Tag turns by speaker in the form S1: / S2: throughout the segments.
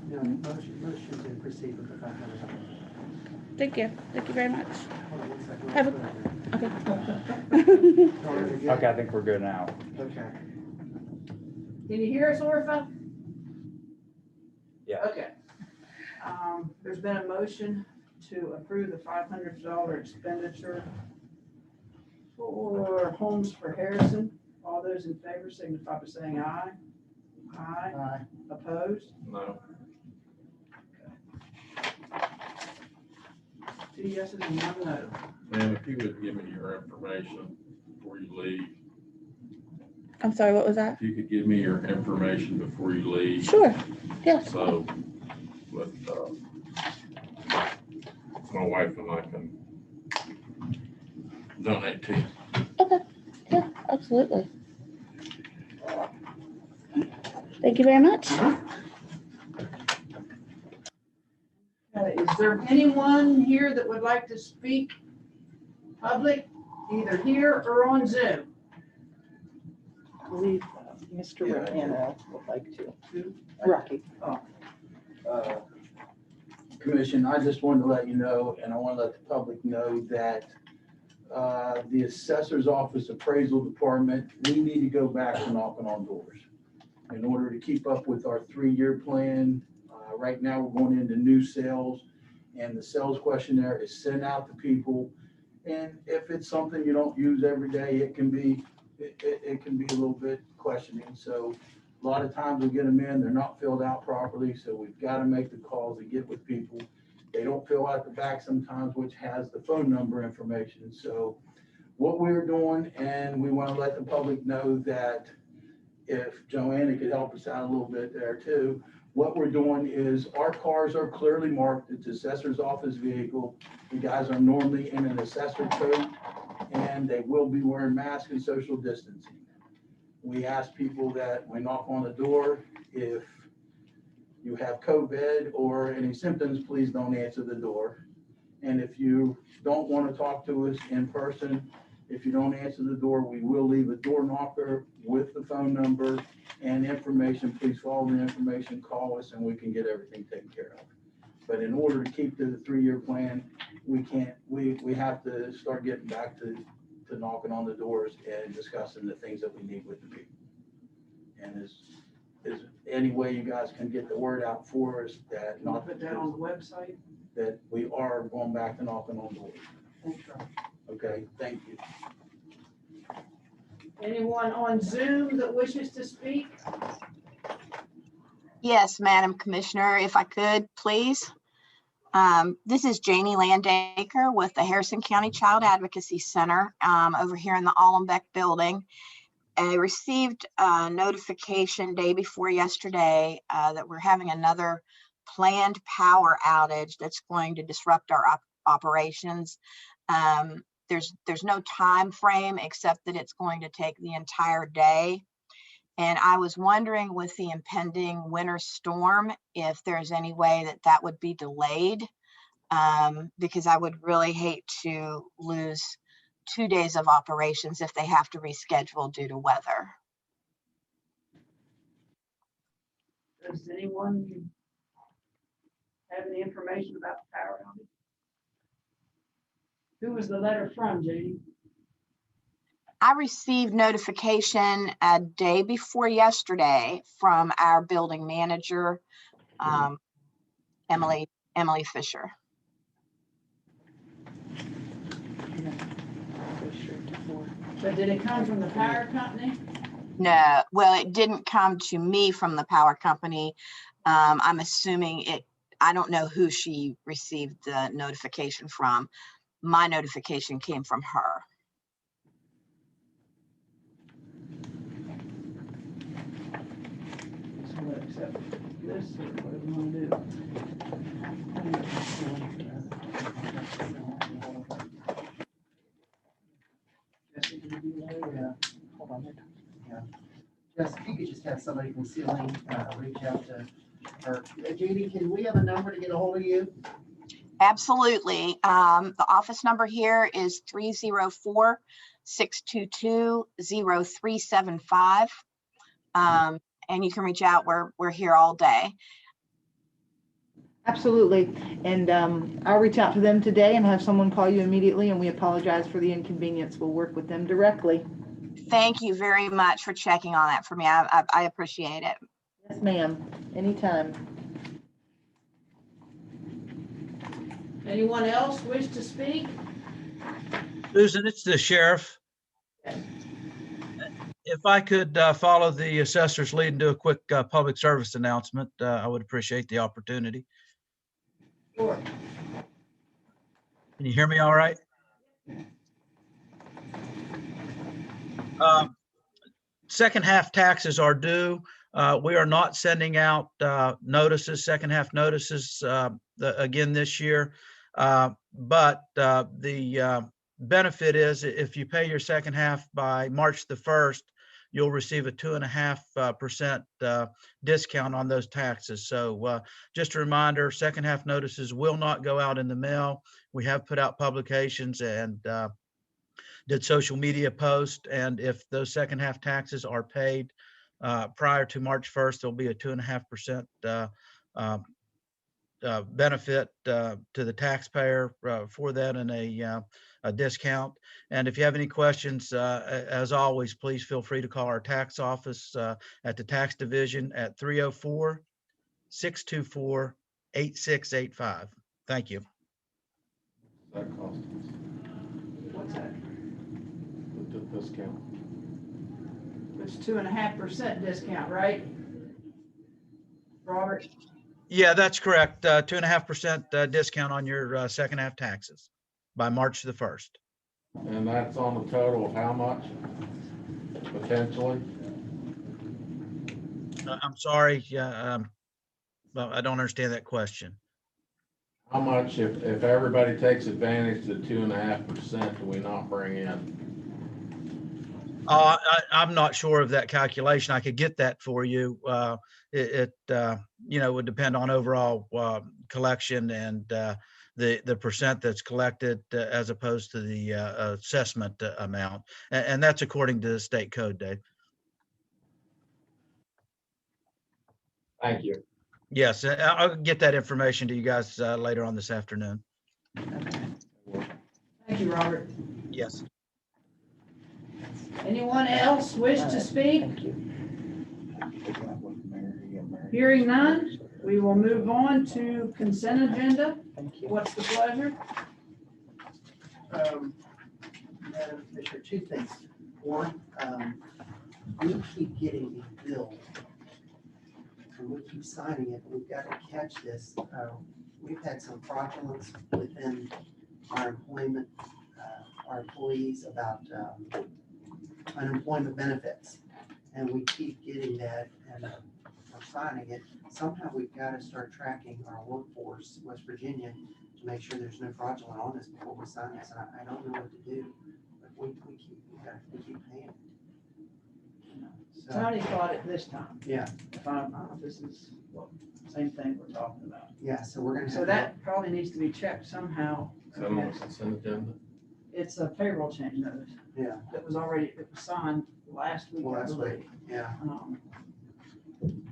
S1: No, motion to proceed with the $500.
S2: Thank you. Thank you very much.
S1: Hold on 1 second.
S2: Have a-
S1: Put it
S2: Okay.
S1: there. All right, we good?
S3: Okay, I think we're good now.
S1: Okay.
S4: Can you hear us, Orpha?
S3: Yeah.
S4: Okay. There's been a motion to approve the $500 expenditure for Homes for Harrison. All those in favor signify by saying aye. Aye.
S1: Aye.
S4: Opposed?
S5: No.
S4: 2 yeses and 1 no.
S5: Man, if you would give me your information before you leave,
S2: I'm sorry, what was that?
S5: if you could give me your information before you leave,
S2: Sure. Yes.
S5: so, but, my wife and I can donate to you.
S2: Yeah, absolutely. Thank you very much.
S4: Is there anyone here that would like to speak public, either here or on Zoom?
S6: I believe Mr.
S7: Yeah.
S6: Rapano would like to.
S4: Who?
S6: Rocky.
S7: Commission, I just wanted to let you know, and I want to let the public know that the assessor's office appraisal department, we need to go back to knocking on doors in order to keep up with our 3-year plan. Right now, we're going into new sales, and the sales questionnaire is sent out to people. And if it's something you don't use every day, it can be a little bit questioning. So a lot of times we get them in, they're not filled out properly, so we've got to make the calls and get with people. They don't fill out the back sometimes, which has the phone number information. So what we're doing, and we want to let the public know that if Joanna could help us out a little bit there too, what we're doing is our cars are clearly marked. It's assessor's office vehicle. The guys are normally in an assessor coat, and they will be wearing masks and social distancing. We ask people that we knock on the door, if you have COVID or any symptoms, please don't answer the door. And if you don't want to talk to us in person, if you don't answer the door, we will leave a door knocker with the phone number and information. Please follow the information, call us, and we can get everything taken care of. But in order to keep to the 3-year plan, we have to start getting back to knocking on the doors and discussing the things that we need with the people. And is any way you guys can get the word out for us that
S4: Not put that on the website?
S7: that we are going back to knocking on doors.
S4: Thanks, Rob.
S7: Okay, thank you.
S4: Anyone on Zoom that wishes to speak?
S8: Yes, Madam Commissioner, if I could, please. This is Janie Landaker with the Harrison County Child Advocacy Center over here in the Allenbeck building. I received a notification day before yesterday that we're having another planned power outage that's going to disrupt our operations. There's no time frame except that it's going to take the entire day. And I was wondering with the impending winter storm, if there's any way that that would be delayed, because I would really hate to lose 2 days of operations if they have to reschedule due to weather.
S4: Does anyone have any information about the power outage? Who was the letter from, Judy?
S8: I received notification a day before yesterday from our building manager, Emily Fisher.
S4: But did it come from the power company?
S8: No, well, it didn't come to me from the power company. I'm assuming it, I don't know who she received the notification from. My notification came from her.
S4: So we'll accept this, or what do we want to do? Jesse, can you do that?
S1: Yeah, hold on. Yeah. Jess, if you could just have somebody from Sealing reach out to her. Judy, can we have a number to get a hold of you?
S8: Absolutely. The office number here is 304-622-0375. And you can reach out. We're here all day.
S6: Absolutely. And I'll reach out to them today and have someone call you immediately, and we apologize for the inconvenience. We'll work with them directly.
S8: Thank you very much for checking on that for me. I appreciate it.
S6: Yes, ma'am. Anytime.
S4: Anyone else wish to speak?
S3: Susan, it's the sheriff. If I could follow the assessor's lead and do a quick public service announcement, I would appreciate the opportunity.
S4: Sure.
S3: Can you hear me all right? Second half taxes are due. We are not sending out notices, second half notices again this year. But the benefit is if you pay your second half by March the 1st, you'll receive a 2.5% discount on those taxes. So just a reminder, second half notices will not go out in the mail. We have put out publications and did social media posts. And if those second half taxes are paid prior to March 1st, there'll be a 2.5% benefit to the taxpayer for that and a discount. And if you have any questions, as always, please feel free to call our tax office at the tax division at 304-624-8685. Thank you.
S5: That cost us
S4: What's that?
S5: the discount.
S4: It's 2.5% discount, right? Robert?
S3: Yeah, that's correct. 2.5% discount on your second half taxes by March the 1st.
S5: And that's on the total of how much? Potentially?
S3: I'm sorry, but I don't understand that question.
S5: How much, if everybody takes advantage of the 2.5%, do we not bring in?
S3: I'm not sure of that calculation. I could get that for you. It would depend on overall collection and the percent that's collected as opposed to the assessment amount. And that's according to the state code, Dave.
S5: Thank you.
S3: Yes, I'll get that information to you guys later on this afternoon.
S4: Thank you, Robert.
S3: Yes.
S4: Anyone else wish to speak?
S6: Thank you.
S4: Hearing none, we will move on to consent agenda.
S6: Thank you.
S4: What's the pleasure?
S1: Madam Commissioner, two things. One, we keep getting these bills and we keep signing it. We've got to catch this. We've had some fraudulence within our employment, our employees about unemployment benefits. And we keep getting that and we're signing it. Somehow we've got to start tracking our workforce, West Virginia, to make sure there's no fraudulent on this before we sign this. And I don't know what to do, but we keep paying it. So,
S4: Tony caught it this time.
S1: yeah,
S4: This is same thing we're talking about.
S1: yeah, so we're gonna have.
S4: So that probably needs to be checked somehow.
S5: Is that on the consent agenda?
S4: It's a payroll change notice.
S1: Yeah.
S4: It was signed last week, I
S1: Last
S4: believe.
S1: week, yeah,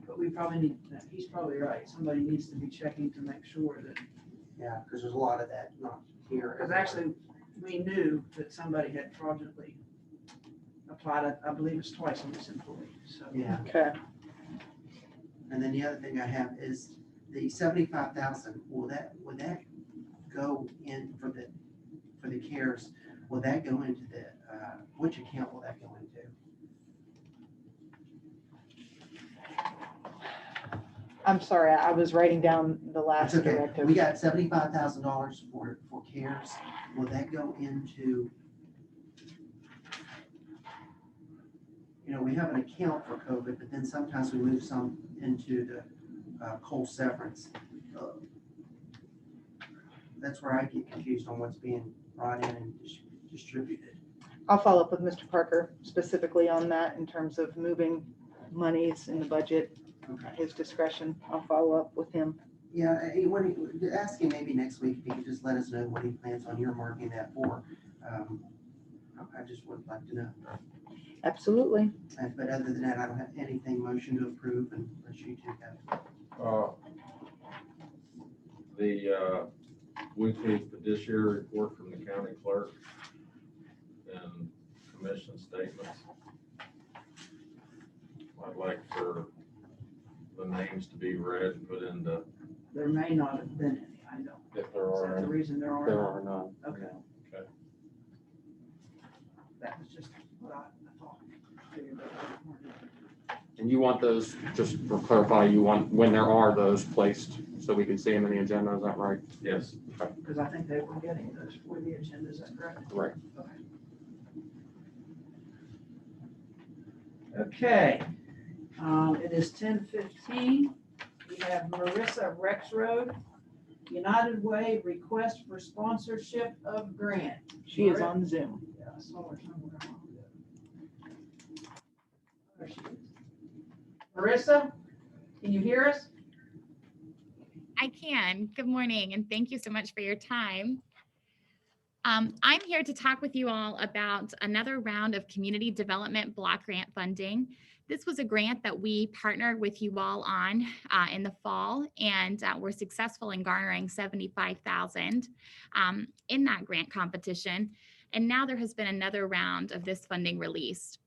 S4: But we probably need, he's probably right. Somebody needs to be checking to make sure that,
S1: yeah, because there's a lot of that not here.
S4: because actually, we knew that somebody had fraudulently applied, I believe it's twice on this employee, so.
S1: Yeah,
S6: Okay.
S1: and then the other thing I have is the 75,000, would that go in for the CARES? Will that go into the, which account will that go into?
S6: I'm sorry, I was writing down the last
S1: That's okay.
S6: directive.
S1: We got $75,000 for CARES. Will that go into, we have an account for COVID, but then sometimes we move some into the coal severance. That's where I get confused on what's being brought in and distributed.
S6: I'll follow up with Mr. Parker specifically on that in terms of moving monies in the budget,
S1: Okay.
S6: his discretion. I'll follow up with him.
S1: Yeah, ask him maybe next week if he could just let us know what he plans on earmarking that for. I just would like to know.
S6: Absolutely.
S1: But other than that, I don't have anything motion to approve unless you two have.
S5: the weekly fiduciary report from the county clerk and commission statements. I'd like for the names to be read and put into,
S4: There may not have been any, I know.
S5: if there
S4: Is that
S5: are
S4: the
S5: any.
S4: reason there
S9: There
S4: are?
S9: are none.
S4: Okay.
S5: Okay.
S4: That was just what I thought. Figured that was
S9: And you want those, just for clarify, you want when there are those placed so we can see them in the agenda, is that right?
S5: Yes.
S4: because I think they were getting those for the agenda, is that correct?
S9: Right.
S4: Okay, it is 10:15. We have Marissa Rexroad, United Way request for sponsorship of grant.
S6: She is on Zoom.
S4: Yeah, I saw her somewhere. There she is. Marissa, can you hear us?
S10: I can. Good morning, and thank you so much for your time. I'm here to talk with you all about another round of community development block grant funding. This was a grant that we partnered with you all on in the fall, and we're successful in garnering $75,000 in that grant competition. And now there has been another round of this funding released.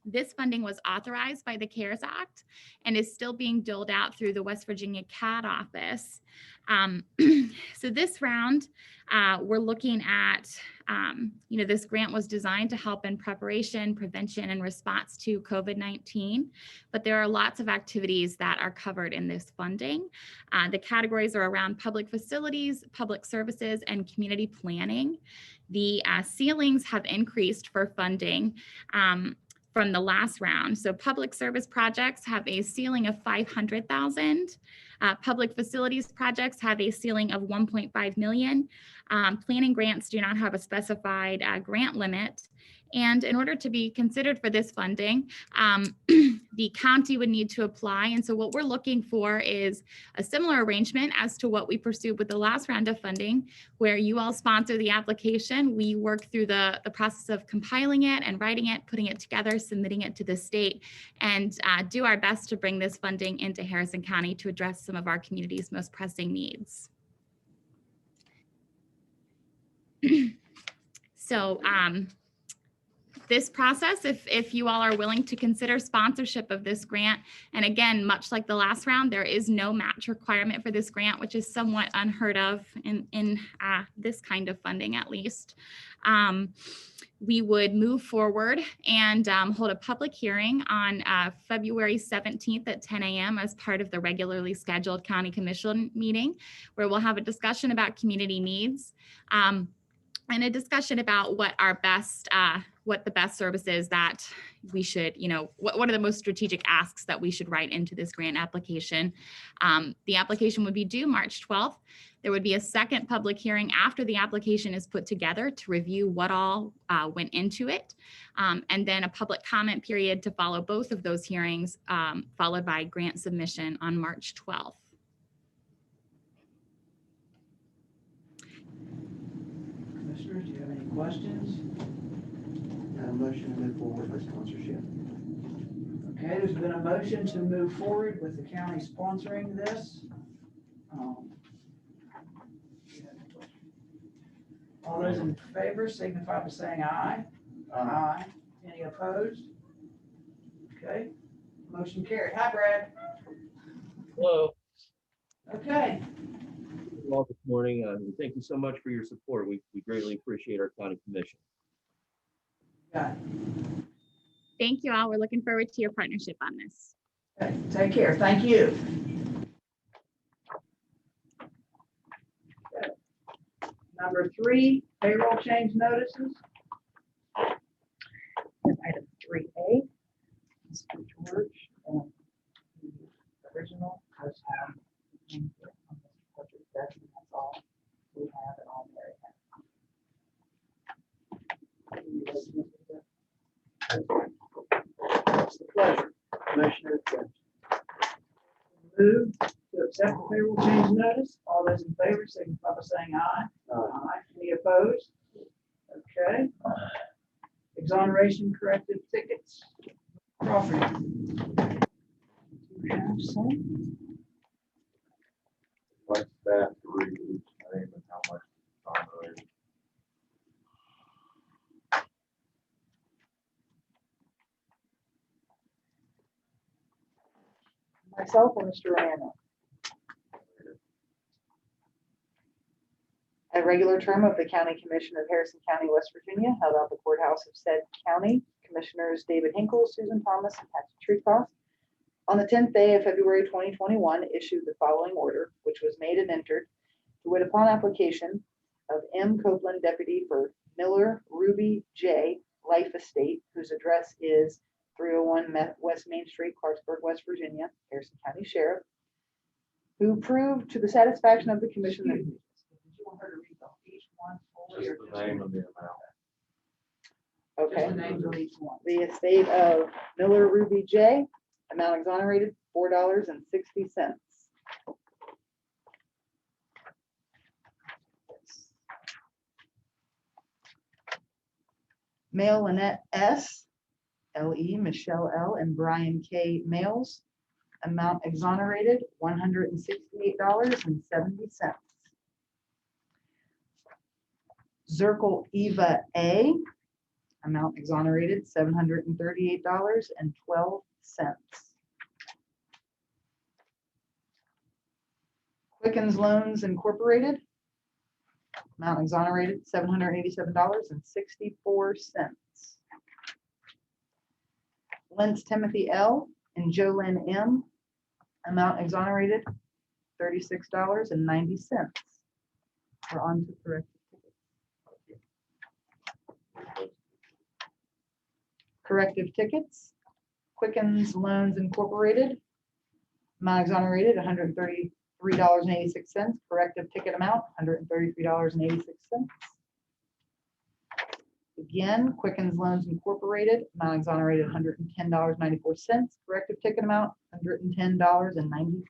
S10: This funding was authorized by the CARES Act and is still being doled out through the West Virginia CAD office. So this round, we're looking at, this grant was designed to help in preparation, prevention, and response to COVID-19, but there are lots of activities that are covered in this funding. The categories are around public facilities, public services, and community planning. The ceilings have increased for funding from the last round. So public service projects have a ceiling of 500,000. Public facilities projects have a ceiling of 1.5 million. Planning grants do not have a specified grant limit. And in order to be considered for this funding, the county would need to apply. And so what we're looking for is a similar arrangement as to what we pursued with the last round of funding, where you all sponsor the application. We work through the process of compiling it and writing it, putting it together, submitting it to the state, and do our best to bring this funding into Harrison County to address some of our community's most pressing needs. So, this process, if you all are willing to consider sponsorship of this grant, and again, much like the last round, there is no match requirement for this grant, which is somewhat unheard of in this kind of funding, at least. We would move forward and hold a public hearing on February 17th at 10 a.m. as part of the regularly scheduled County Commission meeting, where we'll have a discussion about community needs and a discussion about what our best, what the best services that we should, what are the most strategic asks that we should write into this grant application. The application would be due March 12th. There would be a second public hearing after the application is put together to review what all went into it. And then a public comment period to follow both of those hearings, followed by grant submission on March 12th.
S4: Commissioners, do you have any questions?
S1: Motion to move forward with sponsorship.
S4: Okay, there's been a motion to move forward with the county sponsoring this. All those in favor signify by saying aye. Aye. Any opposed? Okay, motion carried. Hi, Brad.
S11: Hello,
S4: Okay,
S11: all this morning. Thank you so much for your support. We greatly appreciate our county commission.
S4: got it.
S10: Thank you all. We're looking forward to your partnership on this.
S4: Okay, take care. Thank you. Okay. Number 3, payroll change notices.
S12: Item 3A, Mr. George, the original was that's all we have it all there.
S4: It's the pleasure, Commissioner French. Move to accept the payroll change notice. All those in favor signify by saying aye. Aye. Any opposed? Okay. Exoneration corrective tickets. Crawford.
S12: You have some?
S5: like staff to read each name and how much time there is.
S12: Myself or Mr. Ryan? A regular term of the County Commission of Harrison County, West Virginia, held at the courthouse of said county. Commissioners David Hinkle, Susan Thomas, and Patrick Treecroft. On the 10th day of February 2021, issued the following order, which was made and entered, to wit upon application of M. Copeland, deputy for Miller Ruby J. Life Estate, whose address is 301 West Main Street, Clarksburg, West Virginia, Harrison County Sheriff, who proved to the satisfaction of the commission that
S4: Did you want her to read each one fully or
S5: Just the name and the amount.
S12: okay.
S4: just the names of each one?
S12: The estate of Miller Ruby J, amount exonerated, $4.60. Male Lynette S, LE Michelle L, and Brian K Males, amount exonerated, $168.70. Zirkle Eva A, amount exonerated, $738.12. Quickens Loans Incorporated, amount exonerated, $787.64. Lentz Timothy L. and Jolyn M., amount exonerated, $36.90. We're on to corrective tickets. Corrective tickets, Quickens Loans Incorporated, amount exonerated, $133.86. Corrective ticket amount, $133.86. Again, Quickens Loans Incorporated, amount exonerated, $110.94. Corrective ticket amount, $110.94.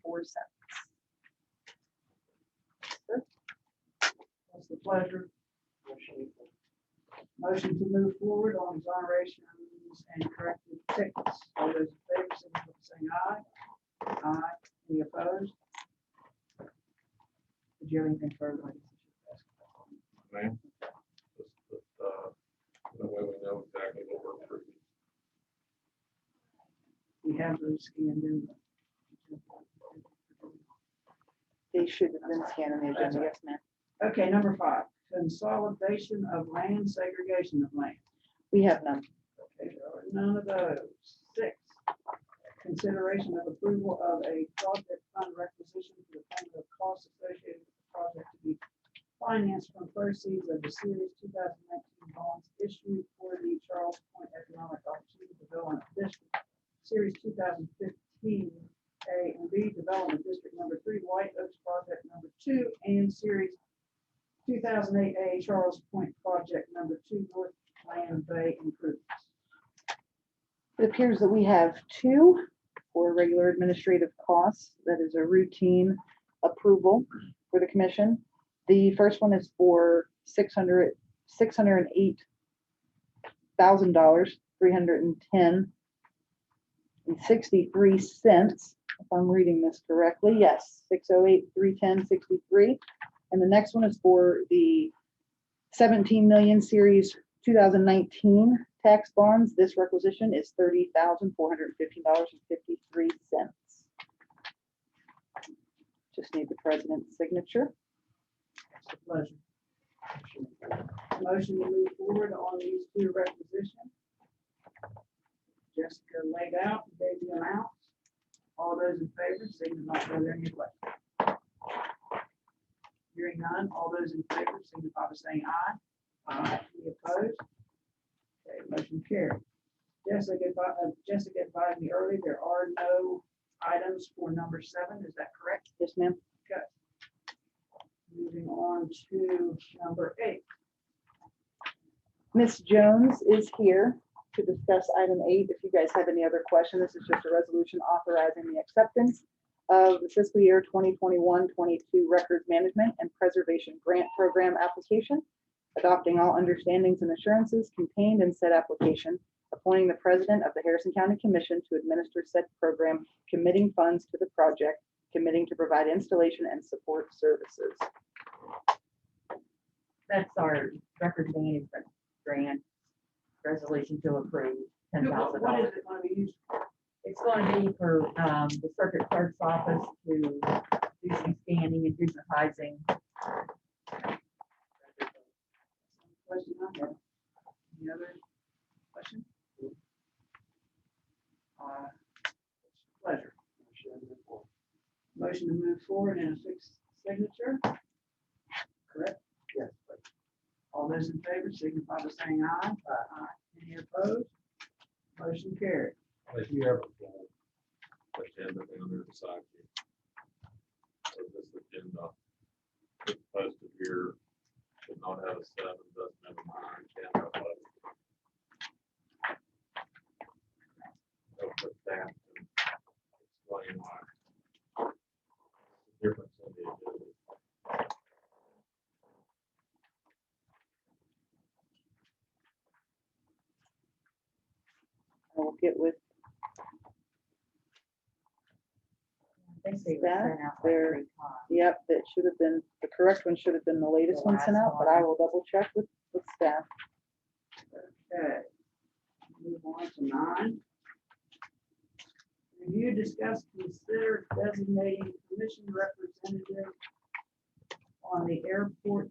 S4: What's the pleasure? Motion to move forward on exonerations and corrective tickets. All those in favor, signify by saying aye. Aye. Any opposed? Did you have anything further?
S5: Ma'am? That way we know exactly what we're approving.
S4: We have those scanned in.
S12: They should have been scanning the agenda, yes, ma'am.
S4: Okay, number 5, consolidation of land, segregation of land.
S12: We have none.
S4: Okay, there are none of those. 6, consideration of approval of a project fund requisition for the payment of costs associated with the project to be financed from proceeds of the Series 2019 bonds issued for the Charles Point Economic Opportunity Development District, Series 2015 A and B Development District Number 3, White Oaks Project Number 2, and Series 2008 A Charles Point Project Number 2, North Land Bay Improvements.
S12: It appears that we have 2 for regular administrative costs. That is a routine approval for the commission. The first one is for $608,000, $310.63. If I'm reading this correctly, yes, 608, 310.63. And the next one is for the 17 million series 2019 tax bonds. This requisition is $30,415.53. Just need the president's signature.
S4: It's a pleasure. Motion to move forward on these 2 requisitions. Jessica laid out, gave the amounts. All those in favor, signify by their any question. Hearing none, all those in favor, signify by saying aye. Aye. Any opposed? Okay, motion carried. Jessica advised me earlier, there are no items for number 7, is that correct?
S12: Yes, ma'am.
S4: Okay. Moving on to number 8.
S12: Ms. Jones is here to discuss item 8. If you guys have any other questions, this is just a resolution authorizing the acceptance of the fiscal year 2021-22 Records Management and Preservation Grant Program application, adopting all understandings and assurances contained in said application, appointing the president of the Harrison County Commission to administer said program, committing funds to the project, committing to provide installation and support services.
S4: That's our record management grant resolution to approve $10,000. What is it going to be used for? It's going to be for the circuit clerk's office to do some scanning and digitizing. Question on that? Any other question? Pleasure. Motion to move forward in a fixed signature. Correct?
S1: Yes.
S4: All those in favor signify by saying aye. Aye. Any opposed? Motion carried.
S5: If you ever agenda down there beside you. So this agenda, it's posted here, should not have a 7, doesn't have a 9, can't have a 11. They'll put that and explain why. The difference in the agenda.
S12: I will get with
S4: I think they were
S12: Staff,
S4: sent out like
S12: they're-
S4: 3 times.
S12: Yep, that should have been, the correct one should have been the latest one sent out, but I will double check with staff.
S4: Okay. Move on to 9. Review, discuss, consider designating commission representative on the airport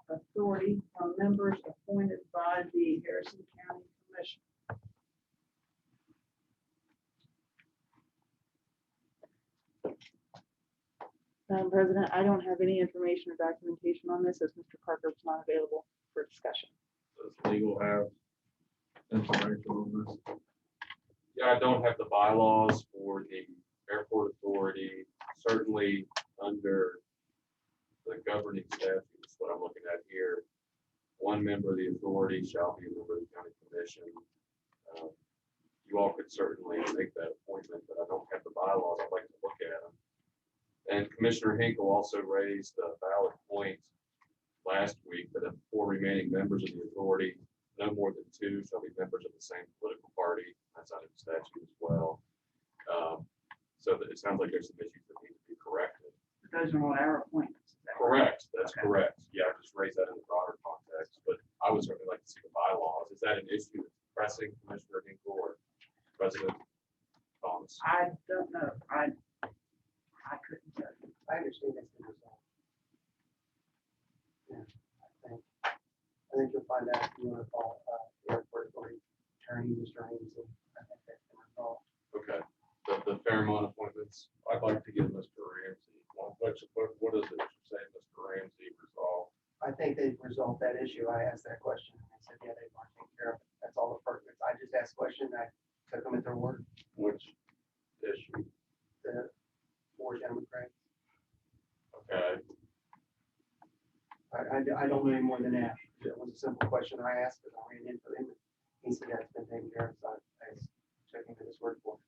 S4: authority from members appointed by the Harrison County Commission.
S12: Madam President, I don't have any information or documentation on this as Mr. Parker was not available for discussion.
S5: Does legal have information on this?
S9: Yeah, I don't have the bylaws for the airport authority, certainly under the governing statutes, what I'm looking at here. One member of the authority shall be a member of the county commission. You all could certainly make that appointment, but I don't have the bylaws. I'd like to look at them. And Commissioner Hinkle also raised a valid point last week that of 4 remaining members of the authority, no more than 2 shall be members of the same political party. That's out of the statute as well. So that it sounds like there's some issues that need to be corrected.
S4: Those are all our appointments. Is that
S9: Correct, that's
S4: Okay.
S9: correct. Yeah, I just raised that in the broader context, but I would certainly like to see the bylaws. Is that an issue that's pressing, Commissioner Hinkle or President Thomas?
S4: I don't know. I couldn't tell you.
S1: I understand that's been resolved. Yeah, I think you'll find out if you want to call the airport authority attorney, Mr. Ramsey. I think that's been resolved.
S9: Okay, the Fairmont appointments,
S5: I'd like to give Mr. Ramsey, what is it you're saying, Mr. Ramsey resolved?
S1: I think they've resolved that issue. I asked that question and they said, yeah, they want to take care of it. That's all the pertinence. I just asked a question. I took them at their word.
S5: Which issue?
S1: The 4 gentlemen, Craig.
S5: Okay,
S1: I don't know any more than that. It was a simple question I asked because I ran into him. He said that's been taken care of. So I took him at his word for it.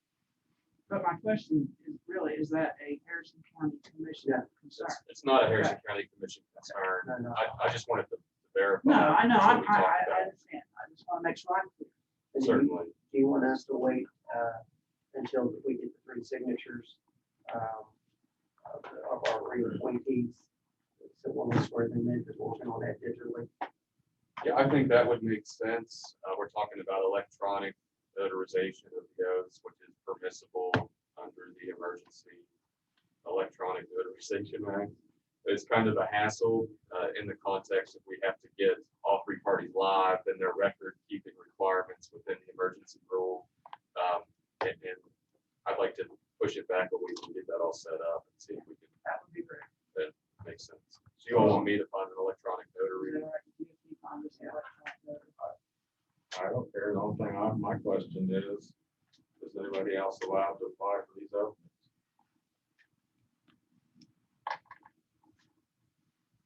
S4: But my question is really, is that a Harrison County Commission
S1: Yeah.
S4: concern?
S9: it's not a Harrison County Commission concern.
S1: No, no.
S9: I just wanted to verify.
S4: No, I know.
S9: That's what we talked
S4: I
S9: about.
S4: understand. I just want to make sure I'm clear.
S1: And do
S9: Certainly.
S1: you want us to wait until we get the 3 signatures of our reappointees? So when we swear them in, because we're working on that digitally.
S9: Yeah, I think that would make sense. We're talking about electronic notarization of the oaths, which is permissible under the Emergency Electronic Notarization Act. It's kind of a hassle in the context of we have to get all 3 parties live and their record keeping requirements within the emergency rule. And I'd like to push it back a week and get that all set up and see if we can.
S4: That would be great.
S9: That makes sense. So you all want me to find an electronic notary?
S5: I don't care. The only thing my question is anybody else allowed to apply for these openings?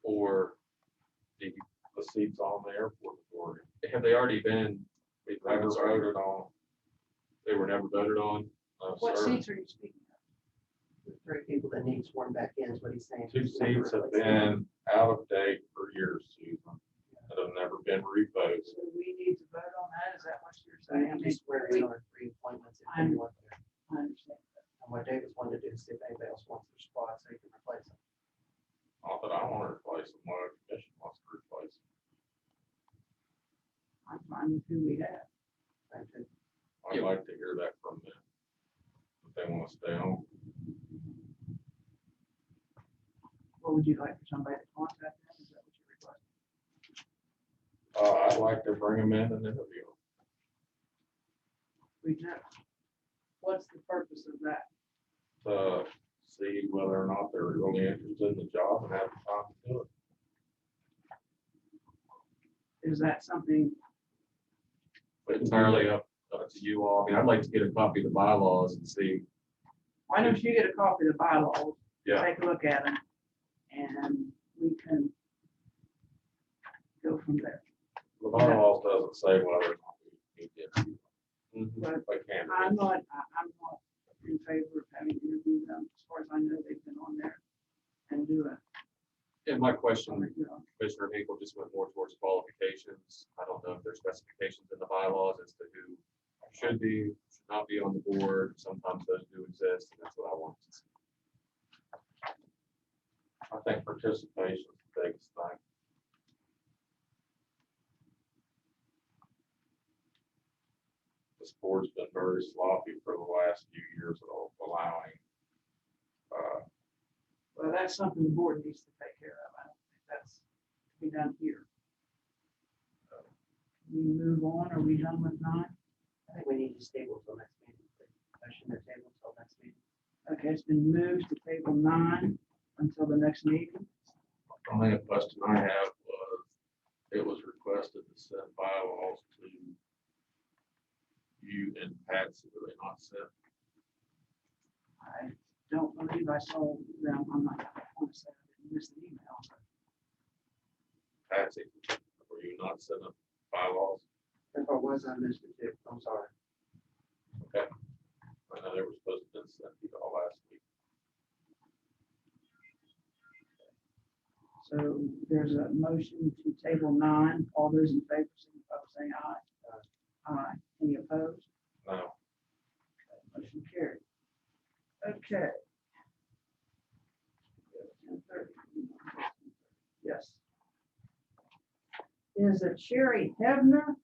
S9: Or
S5: The seats on the airport authority.
S9: have they already been,
S5: We've never voted on.
S9: they were never voted on?
S4: What
S5: sir.
S4: seats are you speaking of?
S1: The 3 people that need sworn back in is what he's saying.
S5: 2 seats have been out of date for years, Susan, that have never been reposed.
S4: So we need to vote on that? Is that what you're
S1: So you
S4: saying?
S1: just swear in on 3 appointments if
S4: I'm-
S1: you want there.
S4: I understand.
S1: And what Davis wanted to do is see if anybody else wants to
S4: fine with who we have.
S5: I'd like to hear that from them. If they want to stay on.
S4: What would you like for somebody to contact them? Is that what you're requesting?
S5: I'd like to bring them in and interview them.
S4: We know. What's the purpose of that?
S5: To see whether or not they're really interested in the job and have the time to do it.
S4: Is that something,
S5: But entirely up to you all. I mean, I'd like to get a copy of the bylaws and see.
S4: why don't you get a copy of the bylaws?
S5: Yeah.
S4: Take a look at them, and we can go from there.
S5: The bylaws doesn't say whether or not we need to.
S4: But
S5: If I can.
S4: I'm not in favor of having interviewed them. As far as I know, they've been on there and do it.
S5: And my question,
S4: You know,
S5: Commissioner Hinkle, just went more towards qualifications. I don't know if there's specifications in the bylaws as to who should be, should not be on the board. Sometimes those do exist, and that's what I want to see. I think participation is the biggest thing. This board's been very sloppy for the last few years of allowing.
S4: Well, that's something the board needs to take care of. I don't think that's to be done here. We move on. Are we done with 9?
S1: I think we need to stable till next meeting. Motion to table till next meeting.
S4: Okay, it's been moved to table 9 until the next meeting.
S5: The only question I have was, it was requested to send bylaws to you and Patsy, were they not sent?
S4: I don't believe I saw them. I'm not, I want to say I didn't miss the email.
S5: Patsy, were you not sending bylaws?
S1: If I was, I missed it too. I'm sorry.
S5: Okay. I know they were supposed to have been sent to you all last week.
S4: So there's a motion to table 9. All those in favor, signify by saying aye. Aye. Any opposed?
S5: No.
S4: Motion carried. Okay. 10:30. Yes. Is it Sherry Hebner?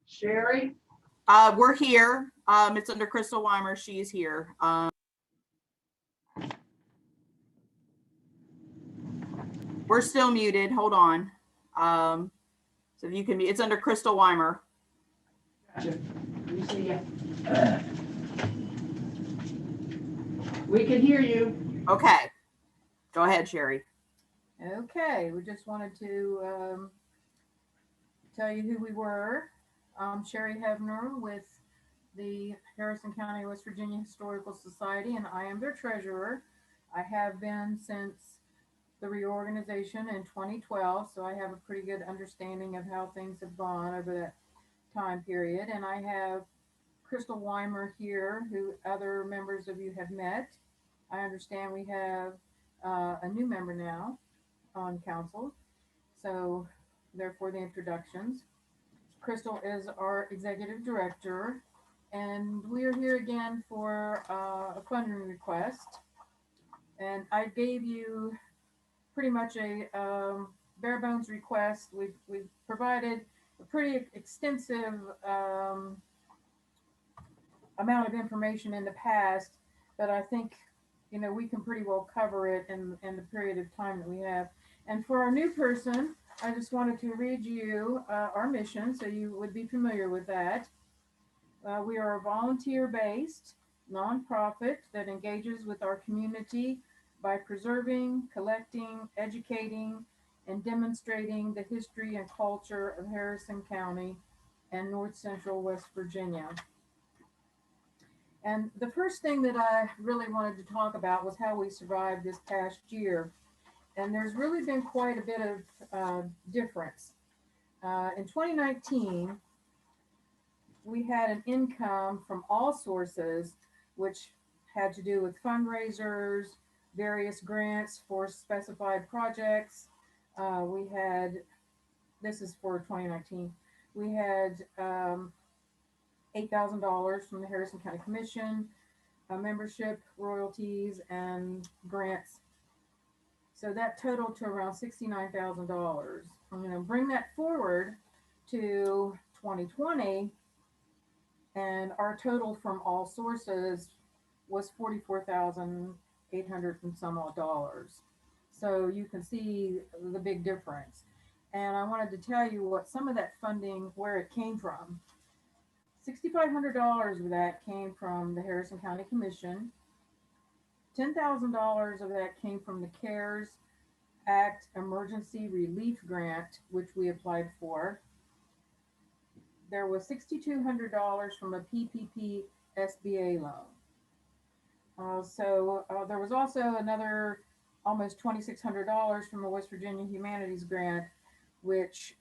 S4: Sherry?
S13: We're here. It's under Crystal Weimer. She is here. We're still muted. Hold on. So if you can be, it's under Crystal Weimer.
S4: Gotcha. We see ya. We can hear you.
S13: Okay. Go ahead, Sherry.
S14: Okay, we just wanted to tell you who we were. I'm Sherry Hebner with the Harrison County, West Virginia Historical Society, and I am their treasurer. I have been since the reorganization in 2012, so I have a pretty good understanding of how things have gone over that time period. And I have Crystal Weimer here, who other members of you have met. I understand we have a new member now on council, so therefore the introductions. Crystal is our executive director, and we are here again for a funding request. And I gave you pretty much a bare bones request. We've provided a pretty extensive amount of information in the past, but I think, you know, we can pretty well cover it in the period of time that we have. And for our new person, I just wanted to read you our mission so you would be familiar with that. We are a volunteer-based nonprofit that engages with our community by preserving, collecting, educating, and demonstrating the history and culture of Harrison County and North Central West Virginia. And the first thing that I really wanted to talk about was how we survived this past year. And there's really been quite a bit of difference. In 2019, we had an income from all sources, which had to do with fundraisers, various grants for specified projects. We had, this is for 2019, we had $8,000 from the Harrison County Commission, membership, royalties, and grants So that totaled to around $69,000. I'm gonna bring that forward to 2020, and our total from all sources was 44,800 and some odd dollars. So you can see the big difference. And I wanted to tell you what some of that funding, where it came from. $6,500 of that came from the Harrison County Commission. $10,000 of that came from the CARES Act Emergency Relief Grant, which we applied for. There was $6,200 from a PPP SBA loan. There was also another almost $2,600 from a West Virginia Humanities Grant, which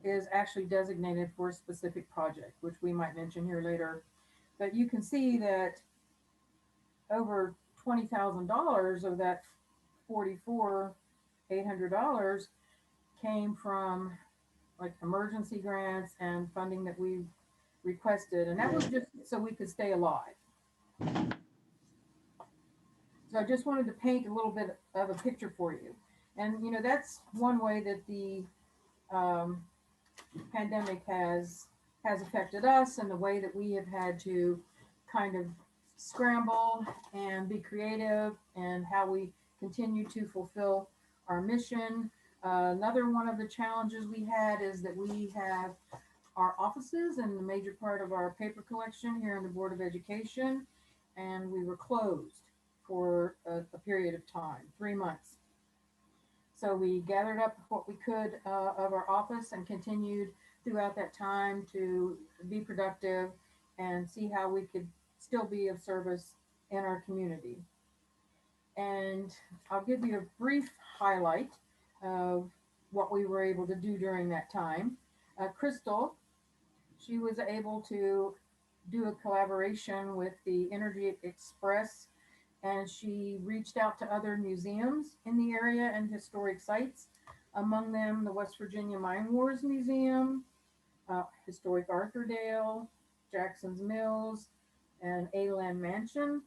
S14: is actually designated for a specific project, which we might mention here later. But you can see that over $20,000 of that $44,800 came from like emergency grants and funding that we requested, and that was just so we could stay alive. So I just wanted to paint a little bit of a picture for you. And you know, that's one way that the pandemic has affected us, and the way that we have had to kind of scramble and be creative, and how we continue to fulfill our mission. Another one of the challenges we had is that we have our offices and the major part of our paper collection here in the Board of Education, and we were closed for a period of time, 3 months. So we gathered up what we could of our office and continued throughout that time to be productive and see how we could still be of service in our community. And I'll give you a brief highlight of what we were able to do during that time. Crystal, she was able to do a collaboration with the Energy Express, and she reached out to other museums in the area and historic sites, among them the West Virginia Mine Wars Museum, Historic Arthurdale, Jackson's Mills, and A-Land Mansion,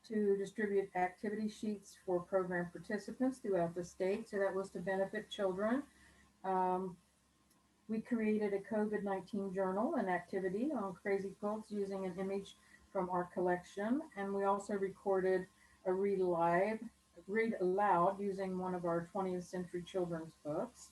S14: to distribute activity sheets for program participants throughout the state. So that was to benefit children. We created a COVID-19 journal and activity on crazy quilts using an image from our collection. And we also recorded a read aloud using one of our 20th century children's books.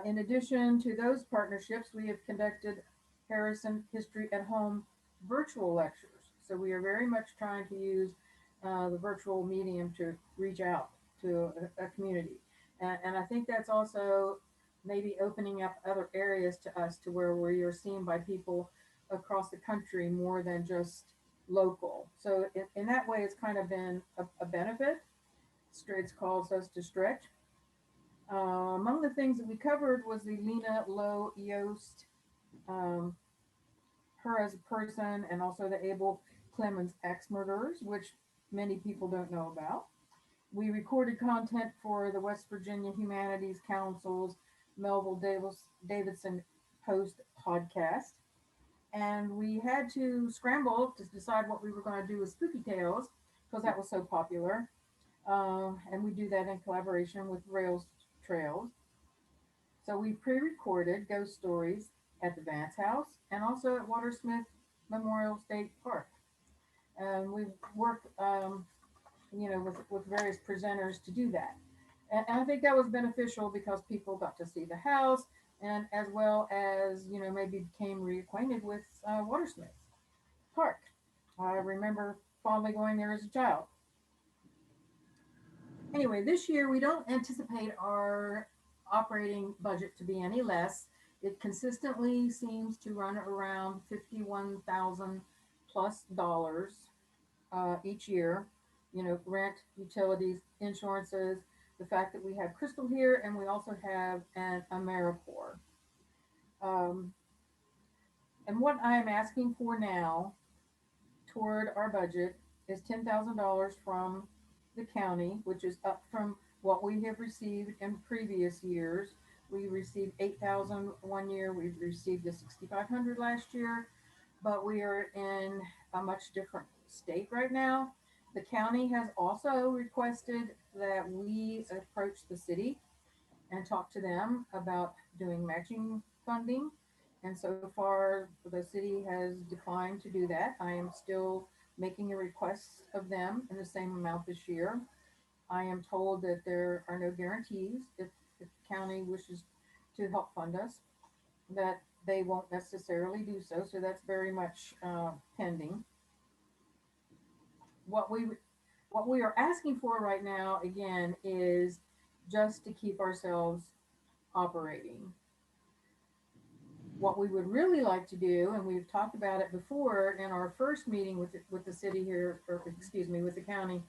S14: In addition to those partnerships, we have conducted Harrison History at Home virtual lectures. So we are very much trying to use the virtual medium to reach out to a community. And I think that's also maybe opening up other areas to us, to where we are seen by people across the country more than just local. So in that way, it's kind of been a benefit. It's caused us to stretch. Among the things that we covered was the Lena Lowe Yost, her as a person, and also the Abel Clemens axe murderers, which many people don't know about. We recorded content for the West Virginia Humanities Council's Melville Davidson Post podcast. And we had to scramble to decide what we were going to do with Spooky Tales, because that was so popular. And we do that in collaboration with Rails Trails. So we pre-recorded ghost stories at the Vance House and also at Watersmith Memorial State Park. We've worked, with various presenters to do that. And I think that was beneficial because people got to see the house, and as well as, maybe became reacquainted with Watersmith Park. I remember fondly going there as a child. Anyway, this year we don't anticipate our operating budget to be any less. It consistently seems to run around $51,000 plus each year. Rent, utilities, insurances, the fact that we have Crystal here, and we also have an AmeriCorps. And what I'm asking for now toward our budget is $10,000 from the county, which is up from what we have received in previous years. We received $8,000 one year. We received the $6,500 last year, but we are in a much different state right now. The county has also requested that we approach the city and talk to them about doing matching funding. And so far, the city has declined to do that. I am still making a request of them in the same amount this year. I am told that there are no guarantees if the county wishes to help fund us, that they won't necessarily do so. So that's very much pending. What we are asking for right now, again, is just to keep ourselves operating. What we would really like to do, and we've talked about it before in our first meeting with the city here, or excuse me, with the county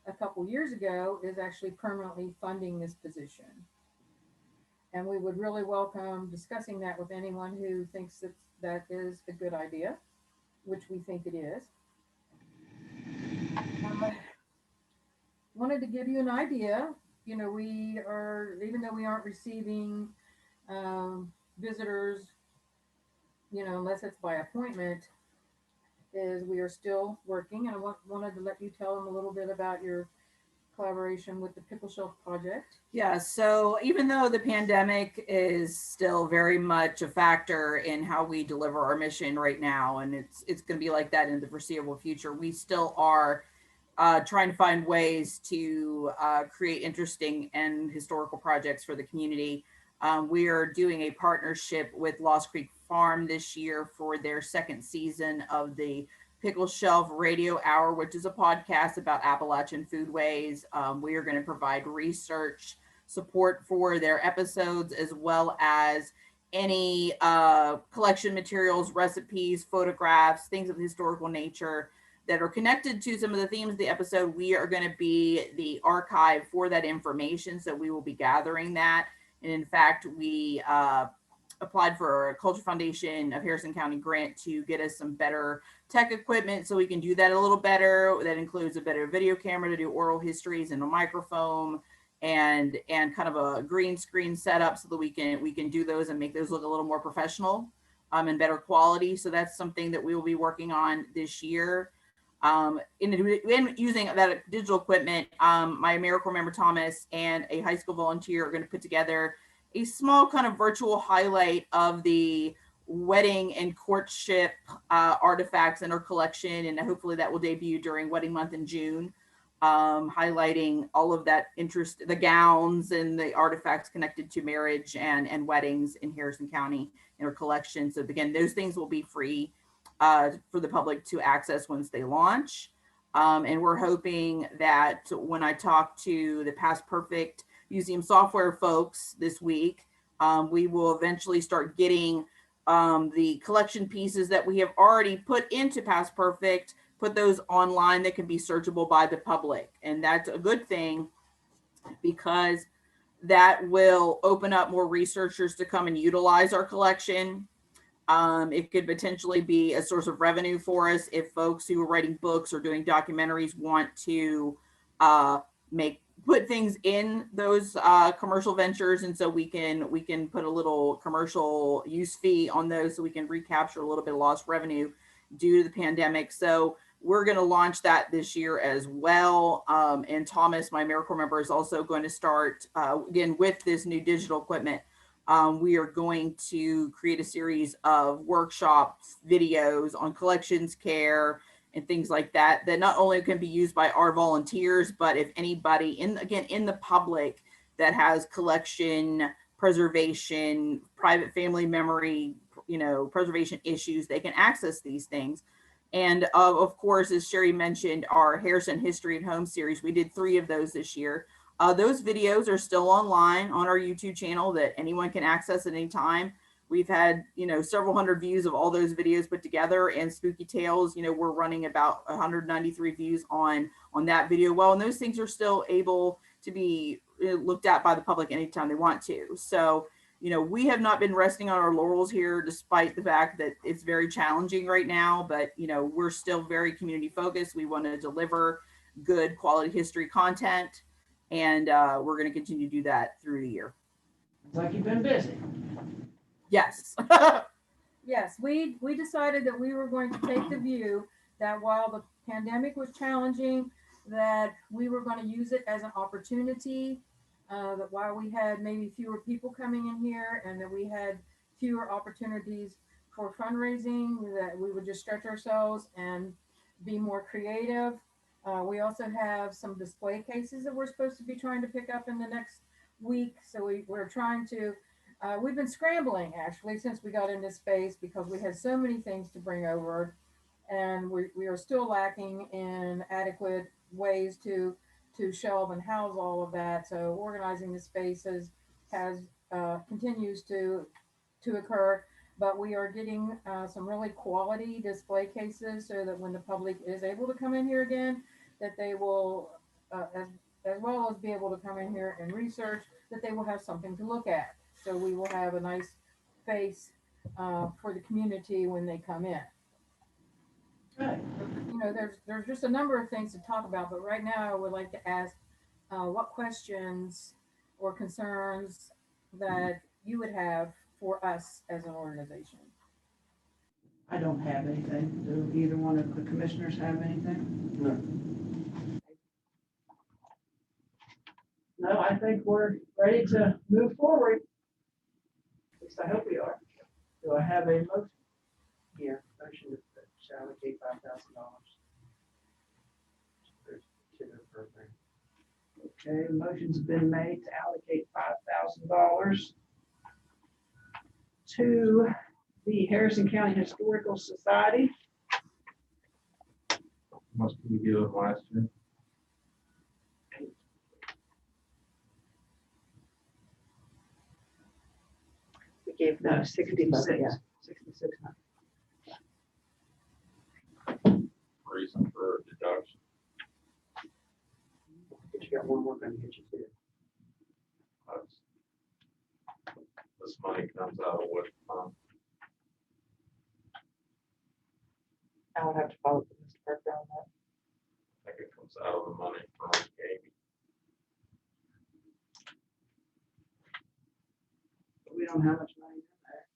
S14: a couple years ago, is actually permanently funding this position. And we would really welcome discussing that with anyone who thinks that that is a good idea, which we think it is. Wanted to give you an idea. You know, we are, even though we aren't receiving visitors, you know, unless it's by appointment, is we are still working. And I wanted to let you tell them a little bit about your collaboration with the Pickle Shelf Project.
S13: Yeah, so even though the pandemic is still very much a factor in how we deliver our mission right now, and it's going to be like that in the foreseeable future, we still are trying to find ways to create interesting and historical projects for the community. We are doing a partnership with Lost Creek Farm this year for their second season of the Pickle Shelf Radio Hour, which is a podcast about Appalachian foodways. We are going to provide research support for their episodes, as well as any collection materials, recipes, photographs, things of historical nature that are connected to some of the themes of the episode. We are going to be the archive for that information, so we will be gathering that. And in fact, we applied for a Culture Foundation of Harrison County grant to get us some better tech equipment so we can do that a little better. That includes a better video camera to do oral histories and a microphone and kind of a green screen setup so that we can do those and make those look a little more professional and better quality. So that's something that we will be working on this year. In using that digital equipment, my AmeriCorps member Thomas and a high school volunteer are going to put together a small kind of virtual highlight of the wedding and courtship artifacts in our collection, and hopefully that will debut during wedding month in June, highlighting all of that interest, the gowns and the artifacts connected to marriage and weddings in Harrison County in our collection. So again, those things will be free for the public to access once they launch. And we're hoping that when I talk to the Past Perfect Museum software folks this week, we will eventually start getting the collection pieces that we have already put into Past Perfect, put those online that can be searchable by the public. And that's a good thing because that will open up more researchers to come and utilize our collection. It could potentially be a source of revenue for us if folks who are writing books or doing documentaries want to put things in those commercial ventures, and so we can put a little commercial use fee on those, so we can recapture a little bit of lost revenue due to the pandemic. So we're going to launch that this year as well. And Thomas, my AmeriCorps member, is also going to start again with this new digital equipment. We are going to create a series of workshops, videos on collections care and things like that, that not only can be used by our volunteers, but if anybody in the public that has collection preservation, private family memory, preservation issues, they can access these things. And of course, as Sherry mentioned, our Harrison History at Home series, we did 3 of those this year. Those videos are still online on our YouTube channel that anyone can access at any time. We've had, several hundred views of all those videos put together, and Spooky Tales, we're running about 193 views on that video. Well, and those things are still able to be looked at by the public anytime they want to. So, we have not been resting on our laurels here, despite the fact that it's very challenging right now, but, we're still very community focused. We want to deliver good quality history content, and we're going to continue to do that through the year.
S4: It's like you've been busy.
S13: Yes.
S14: Yes, we decided that we were going to take the view that while the pandemic was challenging, that we were going to use it as an opportunity, that while we had maybe fewer people coming in here and that we had fewer opportunities for fundraising, that we would just stretch ourselves and be more creative. We also have some display cases that we're supposed to be trying to pick up in the next week. So we're trying to, we've been scrambling actually since we got into space because we had so many things to bring over, and we are still lacking in adequate ways to shelve and house all of that. So organizing the spaces continues to occur, but we are getting some really quality display cases so that when the public is able to come in here again, that they will, as well as be able to come in here and research, that they will have something to look at. So we will have a nice face for the community when they come in. You know, there's just a number of things to talk about, but right now I would like to ask what questions or concerns that you would have for us as an organization.
S4: I don't have anything. Do either one of the commissioners have anything?
S1: No.
S4: No, I think we're ready to move forward. At least I hope we are. Do I have a motion?
S1: Here, motion to allocate $5,000 to the program.
S4: Okay, motion's been made to allocate $5,000 to the Harrison County Historical Society.
S5: Must we give it last year?
S12: We gave them 66. Yeah.
S4: 66.
S5: Reason for a deduction.
S1: But you got one more going to get you to.
S5: This money comes out of what fund?
S12: I would have to follow up with Mr. Parker on that.
S5: I think it comes out of the money from gaming.
S4: We don't have much money in there.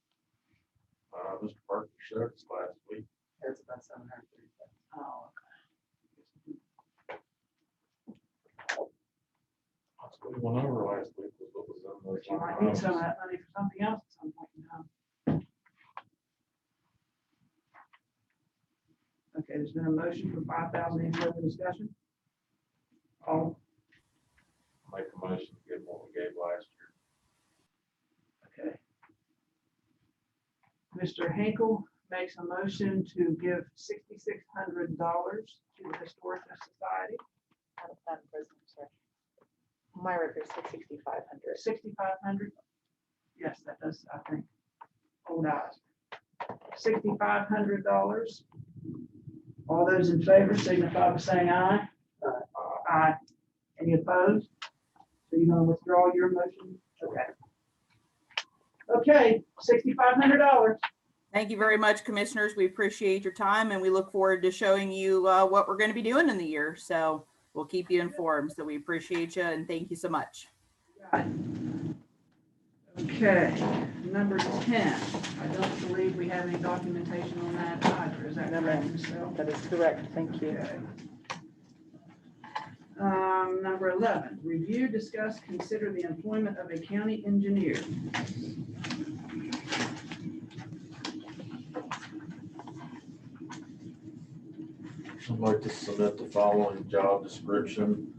S5: Mr. Parker showed us last week.
S1: That's about $730,000.
S4: Oh,
S5: That's what we went over last week was what was in those.
S4: but you might need some of that money for something else at some point in time. Okay, there's been a motion for 5,000. Any further discussion? All,
S5: Make a motion to give what we gave last year.
S4: okay. Mr. Hinkle makes a motion to give $6,600 to the Historical Society.
S12: Madam President, sorry. My record said 6,500.
S4: 6,500? Yes, that does, I think. Old eyes. $6,500. All those in favor signify by saying aye. Aye. Any opposed? So you're gonna withdraw your motion? Okay. Okay, $6,500.
S13: Thank you very much, commissioners. We appreciate your time and we look forward to showing you what we're going to be doing in the year. So we'll keep you informed. So we appreciate you and thank you so much.
S4: Okay, number 10. I don't believe we have any documentation on that either. Is that correct, Michelle?
S12: That is correct. Thank you.
S4: Okay. Number 11, review, discuss, consider the employment of a county engineer.
S5: I'd like to submit the following job description.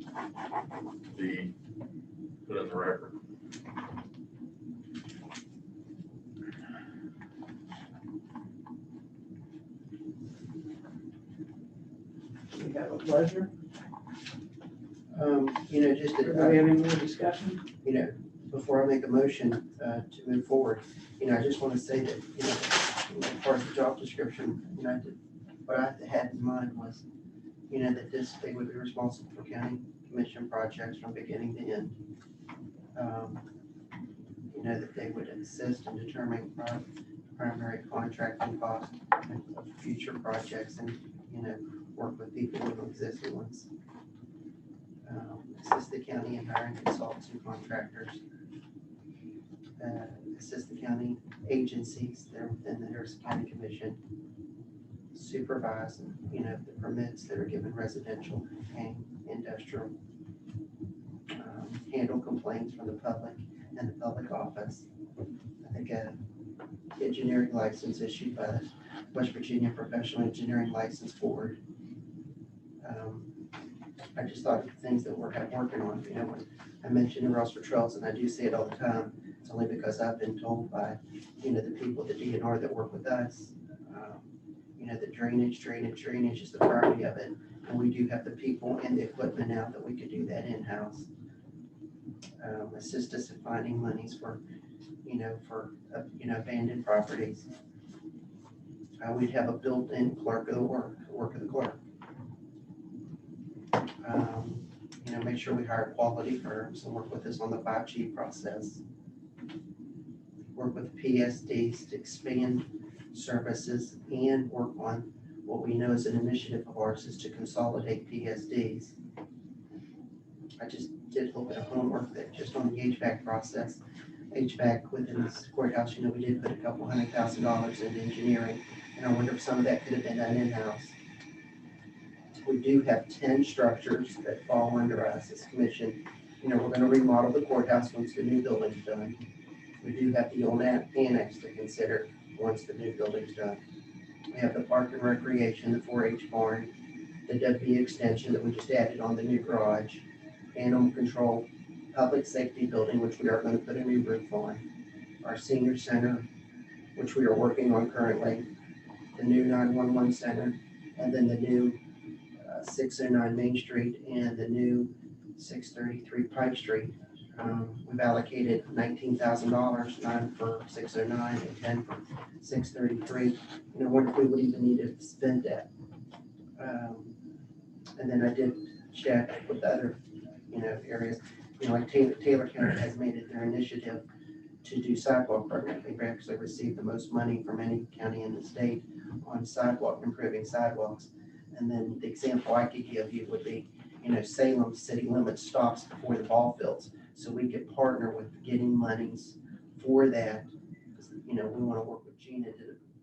S5: To be put in the record.
S4: We have a pleasure.
S1: Just
S4: Do we have any more discussion?
S1: before I make a motion to move forward, I just want to say that, part of the job description, what I had in mind was, that they would be responsible for county commission projects from beginning to end. That they would assist in determining primary contracting costs of future projects and, work with people with existing ones. Assist the county in hiring consultants and contractors. Assist the county agencies that are within the Harrison County Commission. supervise, the permits that are given residential and industrial. Handle complaints from the public and the public office. I think a engineering license issued by the West Virginia Professional Engineering License Board. I just thought of things that we're working on, when I mentioned the Rossford Trails, and I do say it all the time, it's only because I've been told by, the people at the DNR that work with us, the drainage is the priority of it. And we do have the people and the equipment now that we could do that in-house. Assist us in finding monies for abandoned properties. We'd have a built-in clerk of the work of the clerk. Make sure we hire quality firms and work with us on the 5G process. Work with PSDs to expand services and work on what we know is an initiative of ours is to consolidate PSDs. I just did a little bit of homework that just on the HVAC process. HVAC within this courthouse, we did put a couple $100,000 into engineering, and I wonder if some of that could have been done in-house. We do have 10 structures that fall under us as commission. We're going to remodel the courthouse once the new building's done. We do have the old annex to consider once the new building's done. We have the park and recreation, the 4-H barn, the WB extension that we just added on the new garage, animal control, public safety building, which we are going to put a new roof on, our senior center, which we are working on currently, the new 911 center, and then the new 609 Main Street and the new 633 Pike Street. We've allocated $19,000, 9 for 609 and 10 for 633. I wonder if we would even need to spend that. And then I did check with other, areas, like Taylor County has made it their initiative to do sidewalk program. They've actually received the most money from any county in the state on improving sidewalks. And then the example I could give you would be, Salem city limits stops before the ball fields. So we could partner with getting monies for that. We want to work with Gina,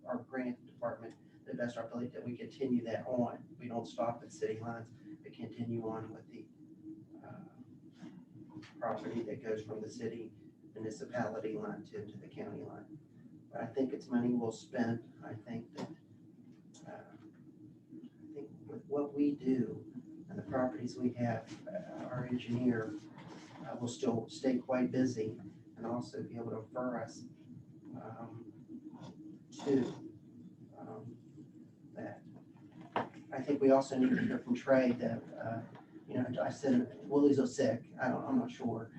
S1: our grant department, the best our ability that we continue that on. We don't stop at city lines, but continue on with the property that goes from the city municipality line to the county line. But I think it's money well spent. I think that with what we do and the properties we have, our engineer will still stay quite busy and also be able to refer us to that. I think we also need to hear from Trey that, I said Willie's so sick. I'm not sure,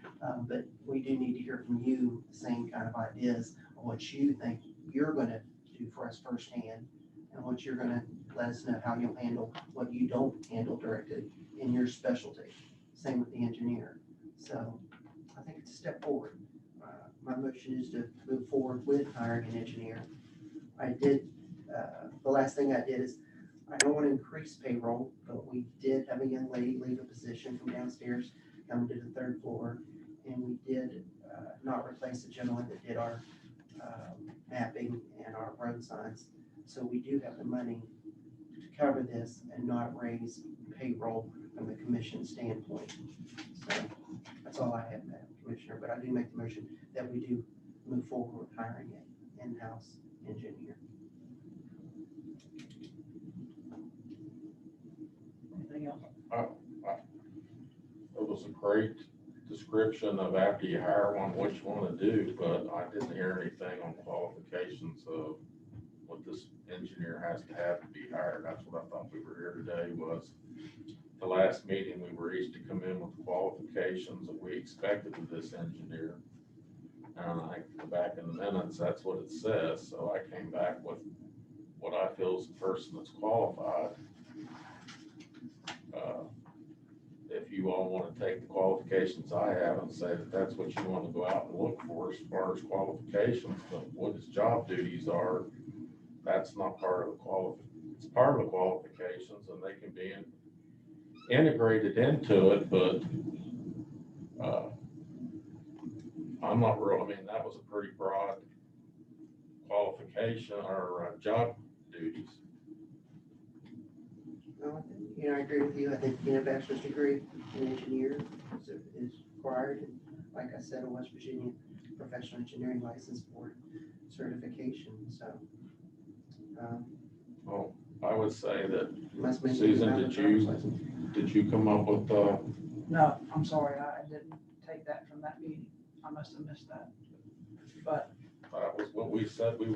S1: but we do need to hear from you the same kind of ideas on what you think you're going to do for us firsthand, and what you're going to let us know how you'll handle what you don't handle directly in your specialty. Same with the engineer. So I think it's a step forward. My motion is to move forward with hiring an engineer. I did, the last thing I did is, I don't want to increase payroll, but we did have a young lady leave a position from downstairs, come to the 3rd floor, and we did not replace the gentleman that did our mapping and our road signs. So we do have the money to cover this and not raise payroll from the commission standpoint. So that's all I have, Madam Commissioner, but I do make the motion that we do move forward with hiring an in-house engineer.
S4: Anything else?
S5: It was a great description of after you hire one, what you want to do, but I didn't hear anything on qualifications of what this engineer has to be hired. That's what I thought we were here today was. The last meeting, we were each to come in with qualifications that we expected of this engineer. And I go back in the minutes, that's what it says. So I came back with what I feel is the person that's qualified. If you all want to take the qualifications I have and say that that's what you want to go out and look for as far as qualifications, but what his job duties are, that's not part of the it's part of the qualifications, and they can be integrated into it, but I'm not real, that was a pretty broad qualification or job duties.
S1: No, you know, I agree with you. I think, a bachelor's degree in engineer is required. And like I said, a West Virginia Professional Engineering License Board certification, so.
S5: Well, I would say that,
S1: Must make.
S5: Susan, did you come up with,
S4: No, I'm sorry, I didn't take that from that meeting. I must have missed that. But
S5: that was what we said we're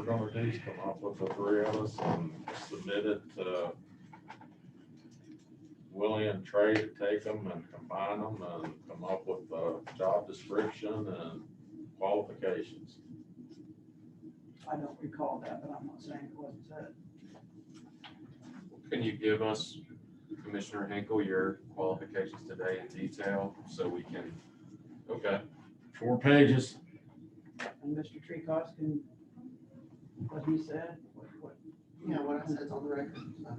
S5: gonna do, is come up with the three of us and submit it to Willie and Trey to take them and combine them and come up with a job description and qualifications.
S4: I don't recall that, but I'm not saying it wasn't said.
S9: Can you give us, Commissioner Hinkle, your qualifications today in detail so we can, okay,
S5: 4 pages.
S4: And Mr. Treecott can, what he said, what,
S1: Yeah, what I said's on the record, so.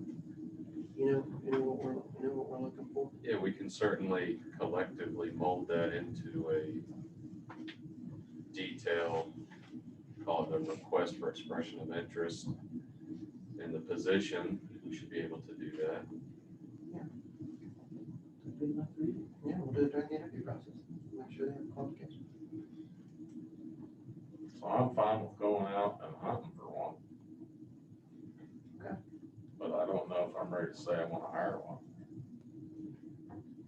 S1: You know what we're looking for.
S9: yeah, we can certainly collectively mold that into a detailed, call it a request for expression of interest in the position. We should be able to do that.
S1: Yeah, we'll do it during the interview process. Make sure they have qualifications.
S5: So I'm fine with going out and hunting for one.
S1: Okay.
S5: But I don't know if I'm ready to say I want to hire one.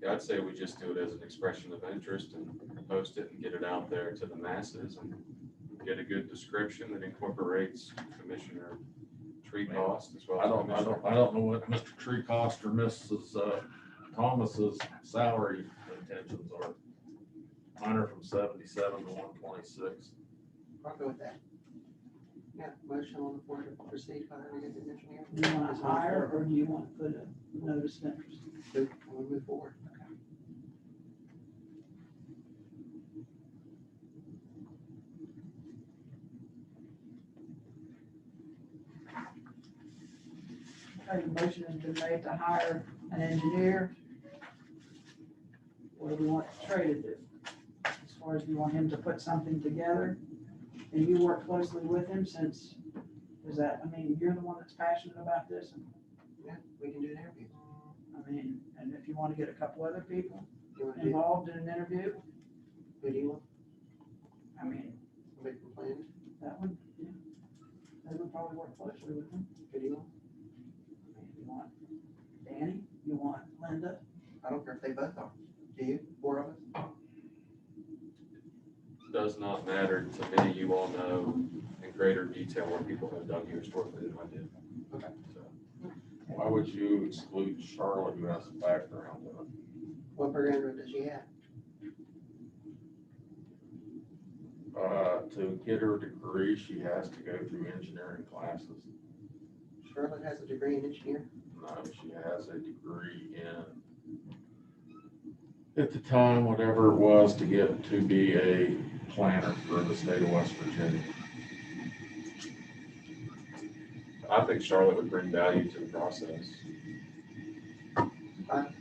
S9: Yeah, I'd say we just do it as an expression of interest and post it and get it out there to the masses and get a good description that incorporates Commissioner Treecost as well.
S5: I
S9: as
S5: don't know what Mr. Treecost or Mrs. Thomas's salary intentions are. Mine are from 77 to 126.
S1: I'll go with that. Yeah, motion on the floor to proceed, hiring as an engineer.
S4: do you want to hire or do you want to put a notice of interest?
S1: We'll move forward.
S4: Okay, the motion has been made to hire an engineer. What do we want Trey to do? As far as you want him to put something together, and you work closely with him since, is that, I mean, you're the one that's passionate about this, and
S1: Yeah, we can do an interview.
S4: I mean, and if you want to get a couple other people
S1: You want to do,
S4: involved in an interview,
S1: who do you want?
S4: I mean,
S1: Somebody from planning?
S4: that would, yeah, they would probably work closely with him.
S1: Who do you want?
S4: I mean, you want Danny, you want Linda,
S1: I don't care if they both are. Do you? 4 of us?
S9: Does not matter to me. You all know in greater detail what people have done here historically than I did.
S1: Okay.
S9: So,
S5: Why would you exclude Charlotte, who has a background in it?
S1: What background does she have?
S5: To get her degree, she has to go through engineering classes.
S1: Charlotte has a degree in engineering.
S5: No, she has a degree in, at the time, whatever it was, to get to be a planner for the state of West Virginia.
S9: I think Charlotte would bring value to the process.
S1: Fine.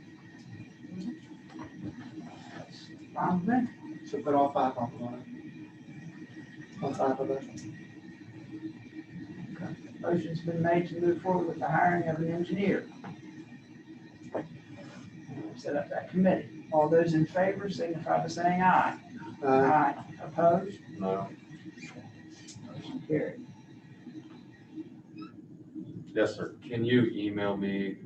S4: fine with me.
S1: So put all 5 on one. All 5 of us.
S4: Motion's been made to move forward with the hiring of an engineer. Set up that committee. All those in favor signify by saying aye. Aye. Opposed?
S5: No.
S4: Motion carried.
S5: Yes, sir.
S9: Can you email me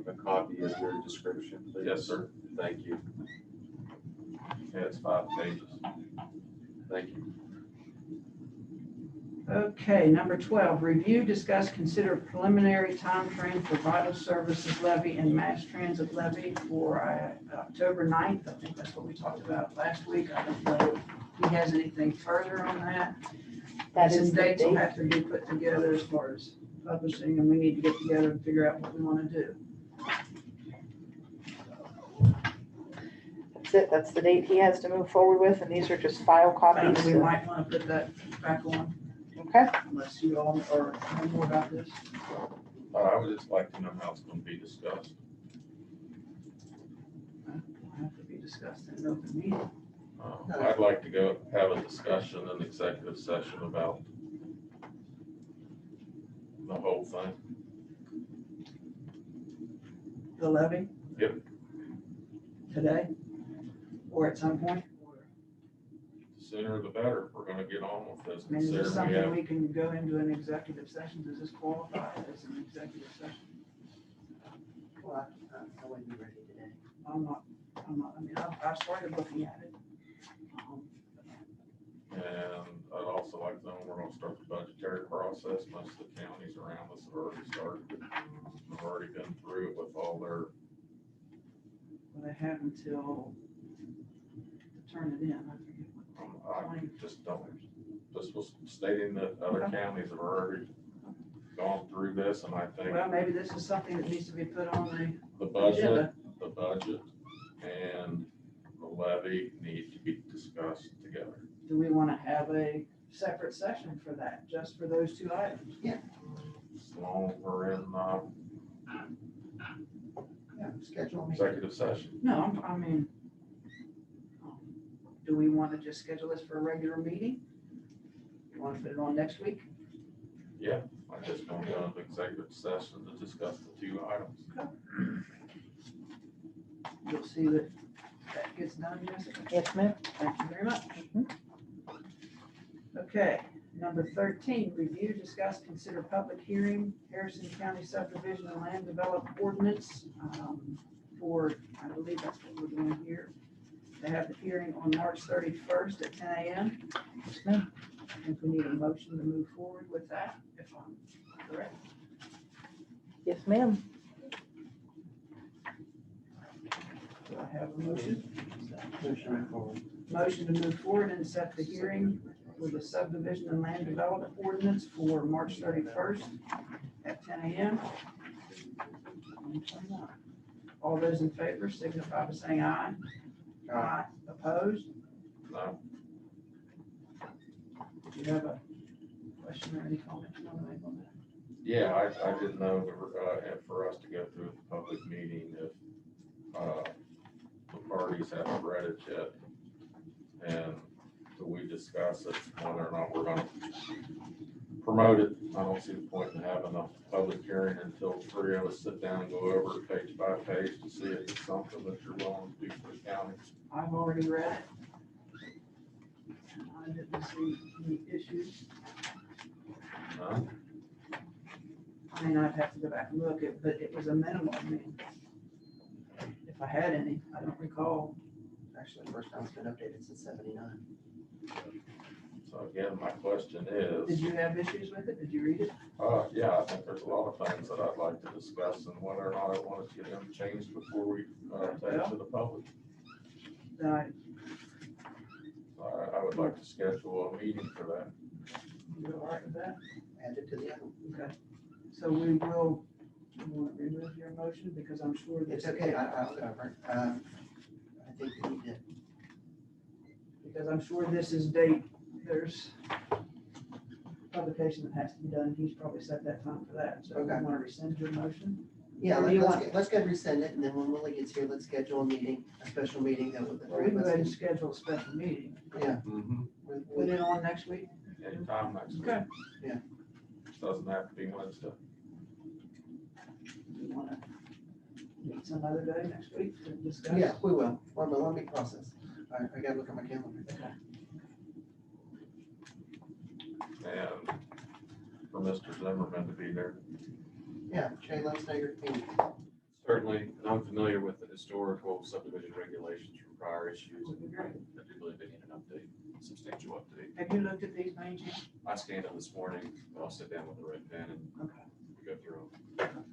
S9: a copy of your description, please?
S5: Yes, sir.
S9: Thank you.
S5: Yeah, it's 5 pages.
S9: Thank you.
S4: Okay, number 12, review, discuss, consider preliminary timeframe for vital services levy and mass transit levy for October 9th. I think that's what we talked about last week. I don't know if he has anything further on that.
S12: That is
S4: Some
S12: the
S4: dates will
S12: date.
S4: have to be put together as far as publishing, and we need to get together and figure out what we want to do.
S12: That's it. That's the date he has to move forward with, and these are just file copies.
S4: We might want to put that back on,
S12: Okay.
S4: unless you all are know more about this.
S5: I would just like to know how it's going to be discussed.
S4: It'll have to be discussed in an open meeting.
S5: I'd like to go have a discussion, an executive session about the whole thing.
S4: the levy?
S5: Yep.
S4: Today? Or at some point?
S5: Sooner the better. We're gonna get on with this.
S4: I mean, is this
S5: Considering we
S4: something
S5: have,
S4: we can go into an executive session? Does this qualify as an executive session?
S1: Well, I wouldn't be ready today.
S4: I'm not, I mean, I started looking at it.
S5: and I'd also like to know when we're gonna start the budgetary process. Most of the counties around us have already started. Have already been through it with all their,
S4: Well, they have until to turn it in. I forget what
S5: I just don't, just was stating that other
S4: Okay.
S5: counties have already gone through this, and I think
S4: Well, maybe this is something that needs to be put on
S5: the
S4: agenda.
S5: budget and the levy need to be discussed together.
S4: Do we want to have a separate session for that, just for those two items?
S5: As long as we're in,
S1: Yeah, schedule a meeting.
S5: executive session.
S4: No, I mean, do we want to just schedule this for a regular meeting? You want to put it on next week?
S5: Yeah, I just want to go into executive session to discuss the two items.
S4: You'll see that that gets done, Jessica.
S6: Yes, ma'am.
S4: Thank you very much. Okay, number 13, review, discuss, consider public hearing, Harrison County subdivision and land development ordinance for, I believe that's what we're doing here. They have the hearing on March 31st at 10 a.m.
S6: Yes, ma'am.
S4: I think we need a motion to move forward with that, if I'm correct.
S6: Yes, ma'am.
S4: Do I have a motion?
S1: Motion to move forward.
S4: Motion to move forward and set the hearing for the subdivision and land development ordinance for March 31st at 10 a.m. All those in favor signify by saying aye. Aye. Opposed?
S5: No,
S4: Do you have a question or any comment you want to make on that?
S5: yeah, I didn't know, if for us to go through the public meeting, if, the parties haven't read it yet. And so we discuss it, whether or not we're gonna promote it. I don't see the point in having a public hearing until three of us sit down and go over it page by page to see if it's something that you're willing to do for the county.
S4: I've already read it. I didn't see any issues.
S5: No?
S4: I mean, I'd have to go back and look at, but it was a minimal, I mean. If I had any, I don't recall.
S1: Actually, the first time it's been updated since 79.
S5: So again, my question is.
S4: Did you have issues with it? Did you read it?
S5: Yeah, I think there's a lot of things that I'd like to discuss and whether or not I want to get them changed before we take it to the public.
S4: Then
S5: I would like to schedule a meeting for that.
S4: you all right with that?
S1: Add it to the other.
S4: Okay. So we will, you want to remove your motion because I'm sure that.
S1: It's okay, I'll go over it. I think we need to,
S4: Because I'm sure this is date, there's publication that has to be done. He's probably set that time for that. So
S1: Okay.
S4: you want to rescind your motion?
S1: yeah,
S4: Or do you
S1: let's
S4: want-
S1: let's go resend it, and then when Willie gets here, let's schedule a meeting, a special meeting that with the
S4: Well,
S1: three
S4: we can
S1: of
S4: go ahead and
S1: us.
S4: schedule a special meeting.
S1: Yeah.
S4: Put it on next week.
S5: Anytime next week.
S4: Okay.
S1: Yeah.
S5: Doesn't have to be Wednesday.
S4: You want to meet some other day next week to discuss?
S1: Yeah, we will. Let me process. I gotta look at my calendar.
S5: And for Mr. Zimmerman to be there.
S1: Yeah, Shay Lundstager,
S9: Certainly, and I'm familiar with the historical subdivision regulations from prior issues.
S4: Would be great.
S9: I do believe they need an update, substantial update.
S4: Have you looked at these, by any chance?
S9: I scanned them this morning, but I'll sit down with the red pen and
S4: Okay.
S9: we go through them.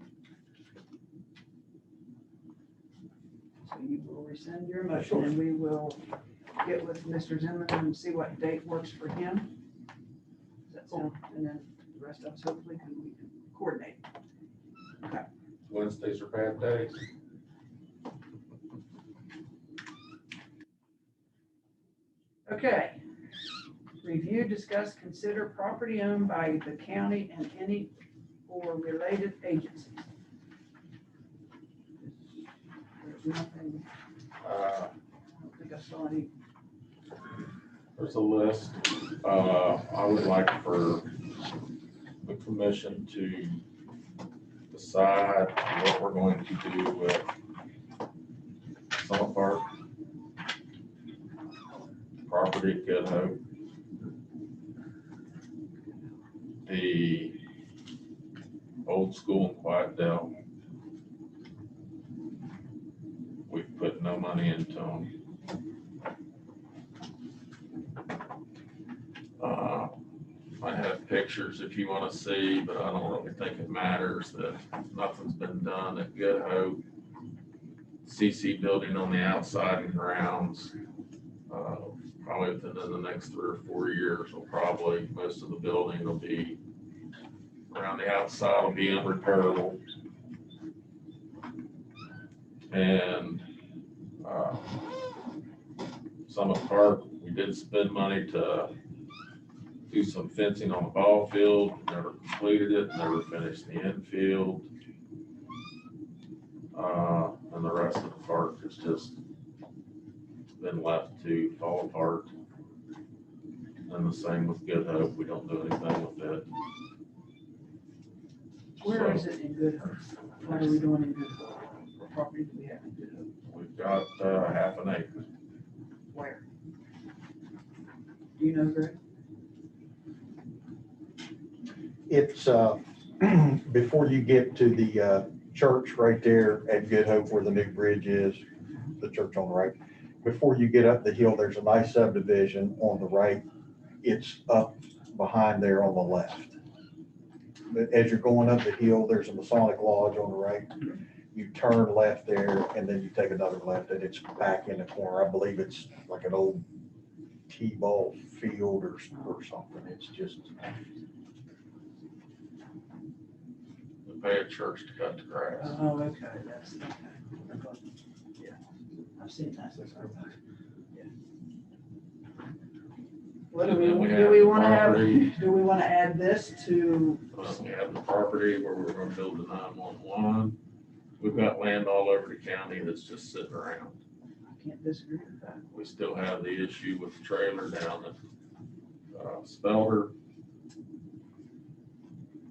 S4: So you will rescind your motion and we will get with Mr. Zimmerman and see what date works for him. Does that sound, and then the rest of us hopefully we can coordinate. Okay.
S5: Wednesdays are bad days.
S4: Okay. Review, discuss, consider property owned by the county and any or related agencies. There's nothing, I don't think I saw any.
S5: There's a list. I would like for the commission to decide what we're going to do with Summit Park property at Good Hope. The Old School and Quiet Dell. We've put no money into them. I have pictures if you want to see, but I don't really think it matters that nothing's been done at Good Hope. CC building on the outside and grounds. Probably within the next 3 or 4 years, will probably, most of the building will be around the outside will be unrepairable. And Summit Park, we did spend money to do some fencing on the ball field, never completed it, never finished the infield. And the rest of the park has just been left to fall apart. And the same with Good Hope, we don't do anything with it.
S4: Where is it in Good Hope? What are we doing in Good Hope? What property do we have in Good Hope?
S5: We've got half an acre.
S4: Where? Do you know, Greg?
S15: It's before you get to the church right there at Good Hope where the new bridge is, the church on the right. Before you get up the hill, there's a nice subdivision on the right. It's up behind there on the left. But as you're going up the hill, there's a Masonic Lodge on the right. You turn left there and then you take another left and it's back in the corner. I believe it's like an old T-ball field or something. It's just.
S5: We pay a church to cut the grass.
S4: Oh, okay, that's, okay. Yeah, I've seen that. Yeah. What do
S5: And then
S4: we
S5: have
S4: want
S5: the
S4: to have,
S5: property.
S4: do we want to add this to?
S5: We have the property where we're gonna build the 911. We've got land all over the county that's just sitting around.
S4: I can't disagree with that.
S5: We still have the issue with the trailer down at Spelter.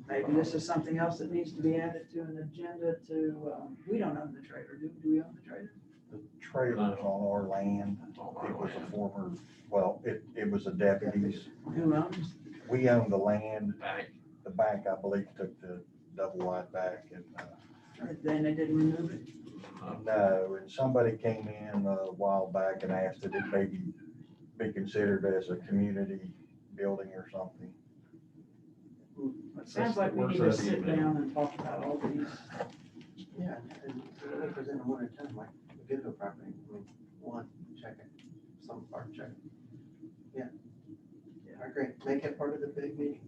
S4: Maybe this is something else that needs to be added to an agenda to, we don't own the trailer, do we own the trailer?
S15: The trailer's on our land.
S5: On our
S15: It was a
S5: land.
S15: former, well, it was a deputy's.
S4: Who owns?
S15: We own the land.
S5: Bank.
S15: The bank, I believe, took the double wide back and,
S4: Then they didn't remove it?
S15: no, and somebody came in a while back and asked that it maybe be considered as a community building or something.
S4: It sounds like we need to sit down and talk about all these.
S1: Yeah, and we present them one at a time, like the Good Hope property, I mean, one, check it, some part, check it. Yeah. I agree, make it part of the big meeting.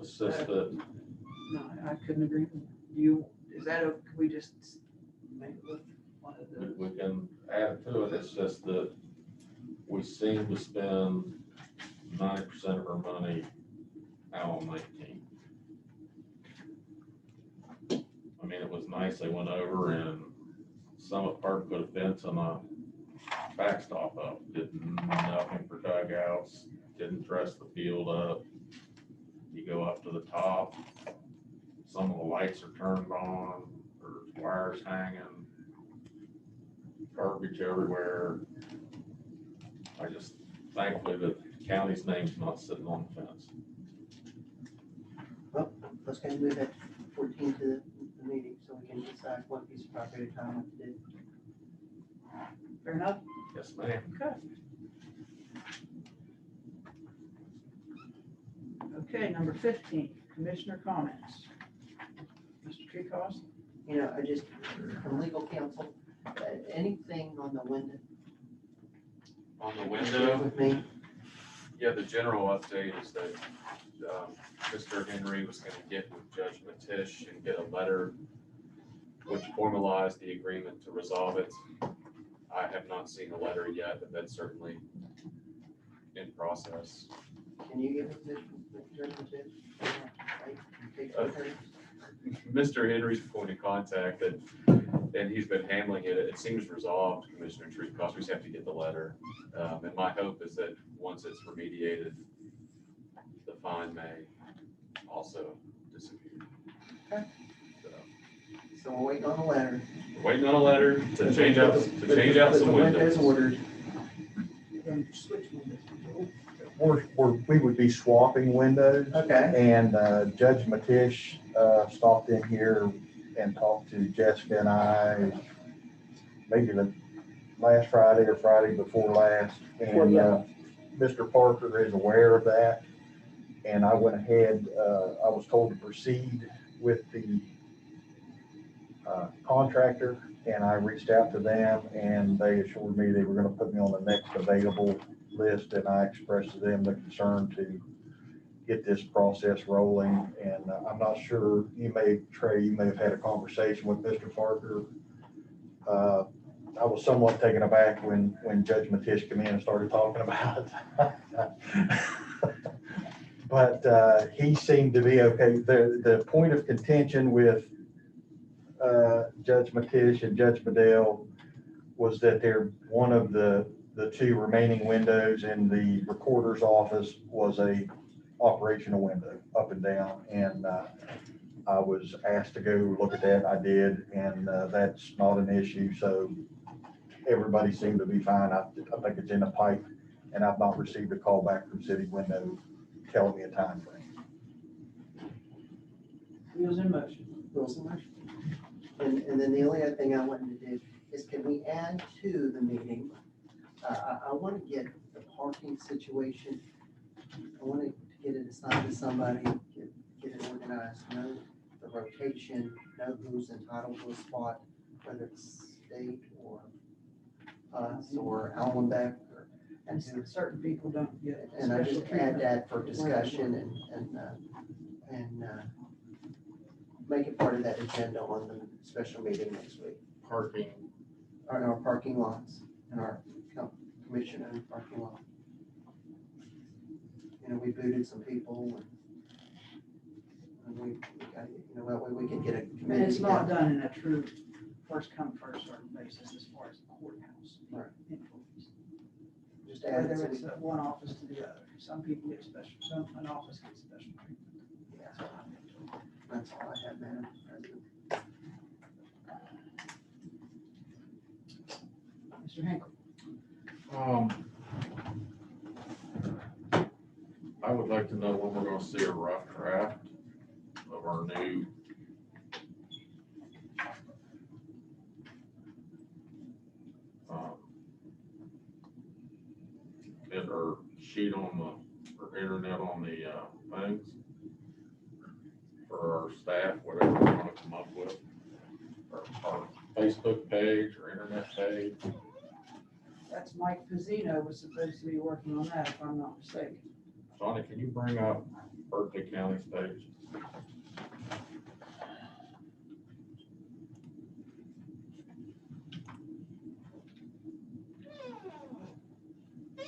S5: It's just that
S4: No, I couldn't agree with you. Is that, could we just make it look one of the?
S5: we can add to it. It's just that we seem to spend 90% of our money out on 19. I mean, it was nice. They went over and Summit Park put a fence and a backstop up. Did nothing for dugouts, didn't dress the field up. You go up to the top, some of the lights are turned on, there's wires hanging, garbage everywhere. I just, thankfully, the county's name's not sitting on the fence.
S1: Well, let's go move that 14 to the meeting, so we can decide what piece of property time to do.
S4: Fair enough?
S5: Yes, ma'am.
S4: Okay. Okay, number 15, commissioner comments. Mr. Treecost?
S1: You know, I just, from legal counsel, anything on the window?
S9: On the window,
S1: With me,
S9: yeah, the general update is that Mr. Henry was gonna get with Judge Matish and get a letter which formalized the agreement to resolve it. I have not seen a letter yet, but that's certainly in process.
S1: can you give me the judgment too?
S9: Mr. Henry's point of contact and he's been handling it. It seems resolved, Commissioner Treecost. We just have to get the letter. And my hope is that once it's remediated, the fine may
S5: also disappeared.
S1: Okay.
S5: So,
S1: So we're waiting on a letter.
S5: we're waiting on a letter to change out some
S1: The
S5: windows.
S1: ordered.
S15: We would be swapping windows.
S1: Okay.
S15: And Judge Matish stopped in here and talked to Jessica and I, maybe the last Friday or Friday before last. And Mr. Parker is aware of that. And I went ahead, I was told to proceed with the contractor, and I reached out to them, and they assured me they were gonna put me on the next available list, and I expressed to them the concern to get this process rolling. And I'm not sure, Trey, you may have had a conversation with Mr. Parker. I was somewhat taken aback when Judge Matish came in and started talking about it. But he seemed to be okay. The point of contention with Judge Matish and Judge Bedell was that one of the two remaining windows in the recorder's office was a operational window up and down. And I was asked to go look at that. I did, and that's not an issue. So everybody seemed to be fine. I think it's in the pipe, and I've not received a call back from City Window telling me a time frame.
S4: Wheels in motion.
S1: Wheels in motion. And then the only other thing I wanted to do is, can we add to the meeting? I want to get the parking situation, I want to get it assigned to somebody, get it organized, know the rotation, know who's entitled to a spot, whether it's state or us or Allenbeck or.
S4: And certain people don't get.
S1: And I just
S4: special
S1: add
S4: treatment.
S1: that for discussion and make it part of that agenda on the special meeting next week.
S5: Parking.
S1: On our parking lots, in our commission owned parking lot. You know, we booted some people and we got, you know, that way we can get a
S4: And
S1: committee.
S4: it's not
S1: together.
S4: done in a true first come, first served basis as far as the courthouse.
S1: Right.
S4: employees.
S1: Just add it
S4: Whether
S1: so
S4: it's
S1: we-
S4: one office to the other. Some people get special, an office gets special treatment. That's what I'm told.
S1: That's all I have, Madam President.
S4: Mr. Hinkle.
S5: I would like to know when we're gonna see a rough draft of our new bid or sheet on the, or internet on the things for our staff, whatever we wanna come up with. Or our Facebook page or internet page.
S4: That's Mike Pizzino was supposed to be working on that, if I'm not mistaken.
S5: Johnny, can you bring up Berkeley County's page?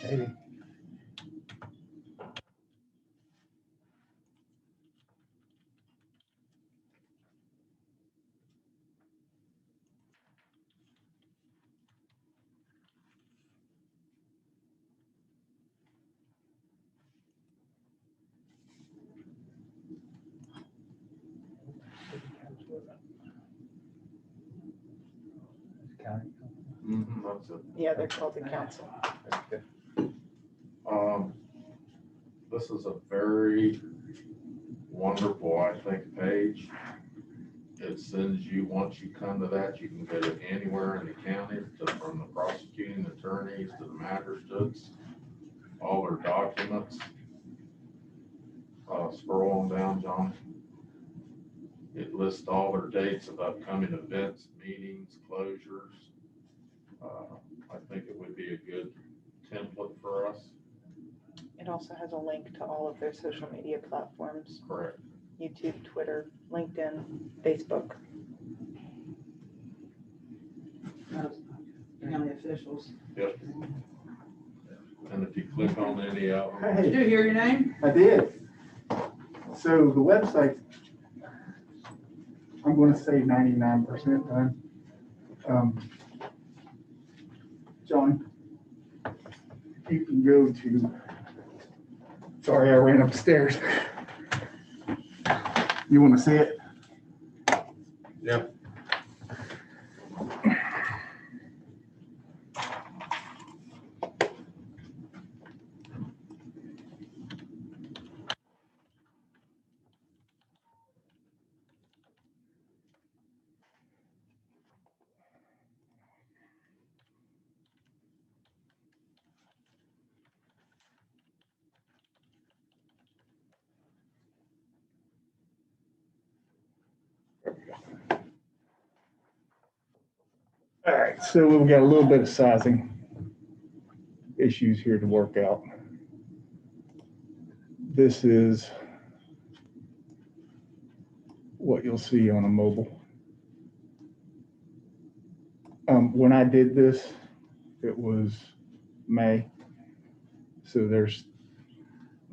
S15: Maybe.
S5: That's it.
S6: Yeah, they're called the council.
S5: This is a very wonderful, I think, page. It sends you, once you come to that, you can go to anywhere in the county, from the prosecuting attorneys to the magistrates, all their documents. Scroll on down, John. It lists all their dates of upcoming events, meetings, closures. I think it would be a good template for us.
S6: It also has a link to all of their social media platforms.
S5: Correct.
S6: YouTube, Twitter, LinkedIn, Facebook.
S4: County officials.
S5: Yep. And if you click on any of them.
S4: Did you hear your name?
S16: I did. So the website, I'm going to say 99% done. John, you can go to, sorry, I ran upstairs. You want to see it?
S5: Yeah.
S16: All right, so we've got a little bit of sizing issues here to work out. This is what you'll see on a mobile. When I did this, it was May. So there's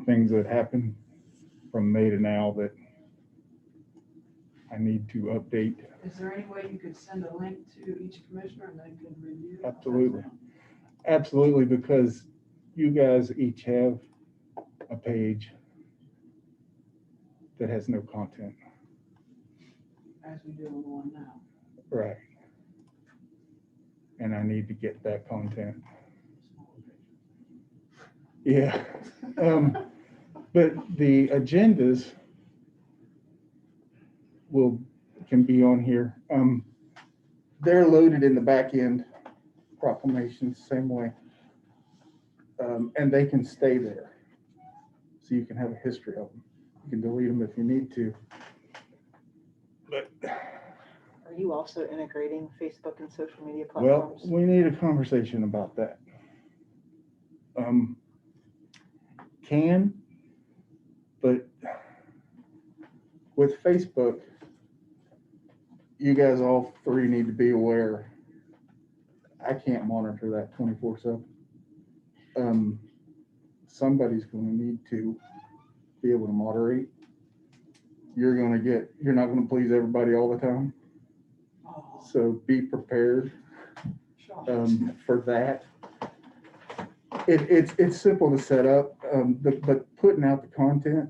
S16: things that happened from May to now that I need to update.
S4: Is there any way you could send a link to each commissioner and they can review?
S16: Absolutely. Absolutely, because you guys each have a page that has no content.
S4: As we do on the one now.
S16: Right. And I need to get that content. Yeah. But the agendas can be on here. They're loaded in the back end proclamations, same way. And they can stay there. So you can have a history of them. You can delete them if you need to. But
S6: Are you also integrating Facebook and social media
S16: well,
S6: platforms?
S16: we need a conversation about that. But with Facebook, you guys all three need to be aware. I can't monitor that 24/7. Somebody's going to need to be able to moderate. You're not going to please everybody all the time. So be prepared for that. It's simple to set up, but putting out the content,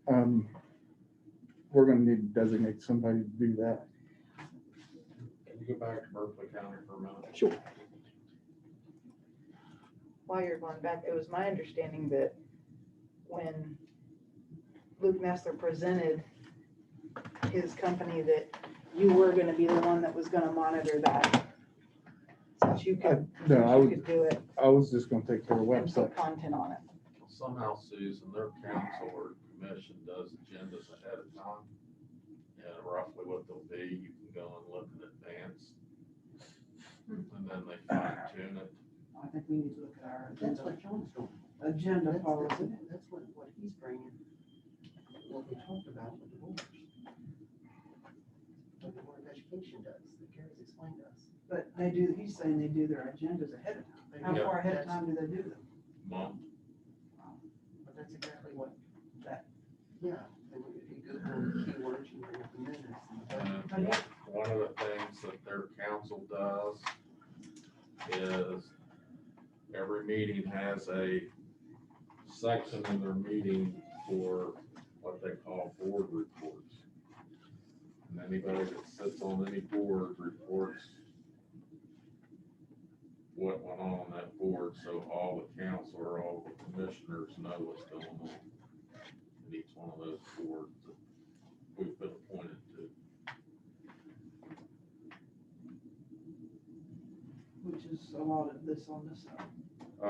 S16: we're going to need to designate somebody to do that.
S5: Can you go back to Berkeley County for a minute?
S16: Sure.
S6: While you're going back, it was my understanding that when Luke Nestor presented his company, that you were going to be the one that was going to monitor that. Since you could, do it
S16: I was just going to take care of the
S6: and
S16: website.
S6: put content on it.
S5: Somehow, Susan, their council or commission does agendas ahead of time. And roughly what they'll be, you can go and look in advance. And then they fine tune it.
S4: I think we need to look at our
S1: That's
S4: agenda,
S1: what John's doing.
S4: agenda policy.
S1: That's what he's bringing, what we talked about with the boards. What the Board of Education does, that Gary's explained to us.
S4: But he's saying they do their agendas ahead of time. How
S5: Yeah.
S4: far ahead of time do they do them?
S5: Month.
S1: But that's exactly what yeah, and if you Google the keywords, you bring up the minutes.
S5: And one of the things that their council does is every meeting has a section in their meeting for what they call board reports. And anybody that sits on any board reports what went on that board, so all the council or all the commissioners know what's going on in each one of those boards that we've been appointed to.
S4: Which is a lot of this on this side.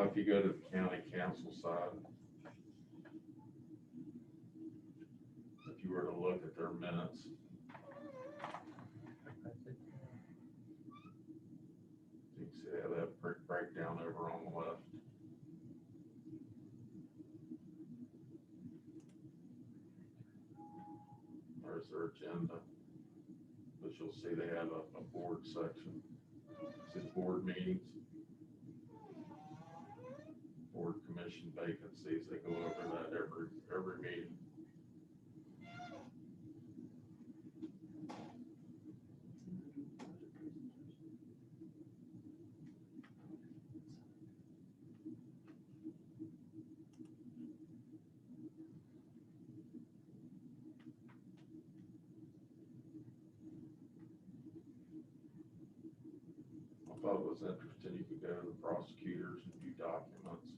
S5: If you go to the county council side, if you were to look at their minutes, you can see they have that breakdown over on the left. There's their agenda, but you'll see they have a board section. It says board meetings. Board commission vacancies, they go over that every meeting. thought it was interesting, you could go to the prosecutors and view documents.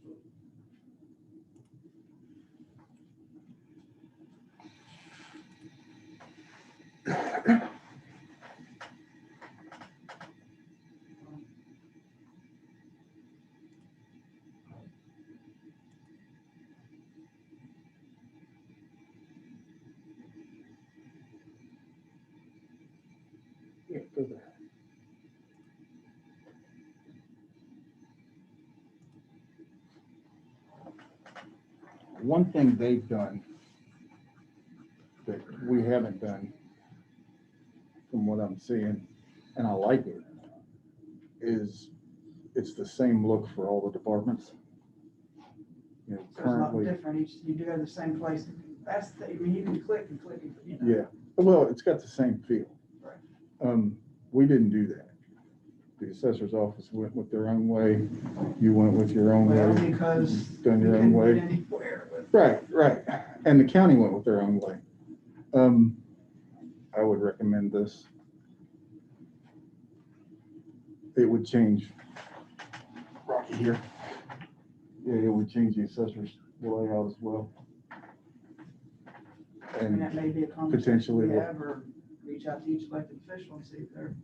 S16: Yeah, go there. One thing they've done that we haven't done, from what I'm seeing, and I like it, is it's the same look for all the departments. You know,
S4: So it's not
S16: currently,
S4: different, you do go to the same place. That's the, I mean, you can click and click, you know.
S16: yeah, well, it's got the same feel.
S4: Right.
S16: We didn't do that. The assessor's office went with their own way. You went with your own
S4: Well,
S16: way.
S4: because
S16: Done
S4: you
S16: your own
S4: couldn't
S16: way.
S4: get anywhere with.
S16: Right. And the county went with their own way. I would recommend this. It would change Rocky here. Yeah, it would change the assessor's layout as well.
S4: And that
S16: And
S4: may be a conversation
S16: potentially
S4: we
S16: what-
S4: have, or reach out to each elected official and see if they're.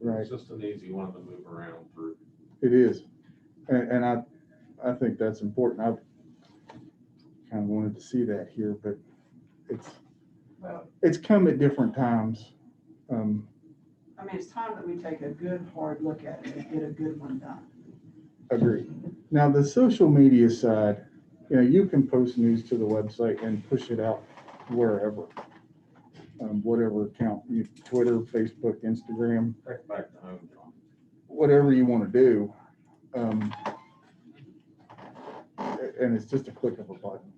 S16: right,
S5: It's just an easy one to move around through.
S16: it is. And I think that's important. I kind of wanted to see that here, but
S4: Well,
S16: it's come at different times.
S4: I mean, it's time that we take a good, hard look at it and get a good one done.
S16: Agreed. Now, the social media side, you know, you can post news to the website and push it out wherever. Whatever account, Twitter, Facebook, Instagram,
S5: Back to home, John.
S16: whatever you want to do. And it's just a click of a button.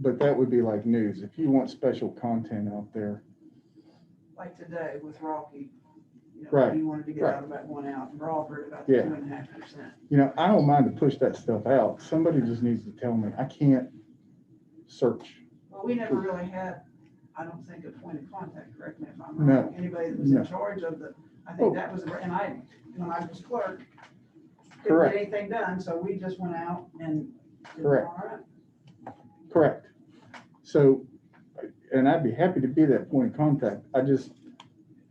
S16: But that would be like news. If you want special content out there,
S4: Like today with Rocky, you know,
S16: Right,
S4: he wanted to get
S16: right.
S4: out about one out, and Crawford about
S16: Yeah.
S4: 2.5%.
S16: you know, I don't mind to push that stuff out. Somebody just needs to tell me. I can't search.
S4: Well, we never really had, I don't think, a point of contact, correct me if I'm
S16: No,
S4: wrong. Anybody that was
S16: no.
S4: in charge of the, I
S16: Oh.
S4: think that was, and when I was clerk, couldn't
S16: Correct.
S4: get anything done, so we just went out and did it
S16: Correct.
S4: all right.
S16: Correct. So, and I'd be happy to be that point of contact.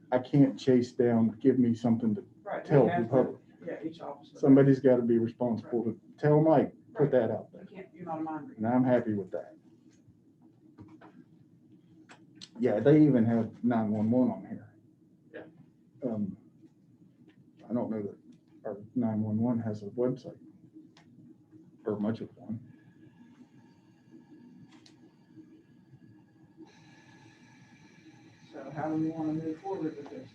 S16: I can't chase down, give me something to
S4: Right, we
S16: tell the
S4: have to-
S16: public.
S4: Yeah, each office.
S16: Somebody's got to be responsible to tell Mike, put that out there.
S4: You can't, you're not a mind reader.
S16: And I'm happy with that. Yeah, they even have 911 on here.
S5: Yeah.
S16: I don't know that our 911 has a website or much of one.
S4: So how do we want to move forward with this?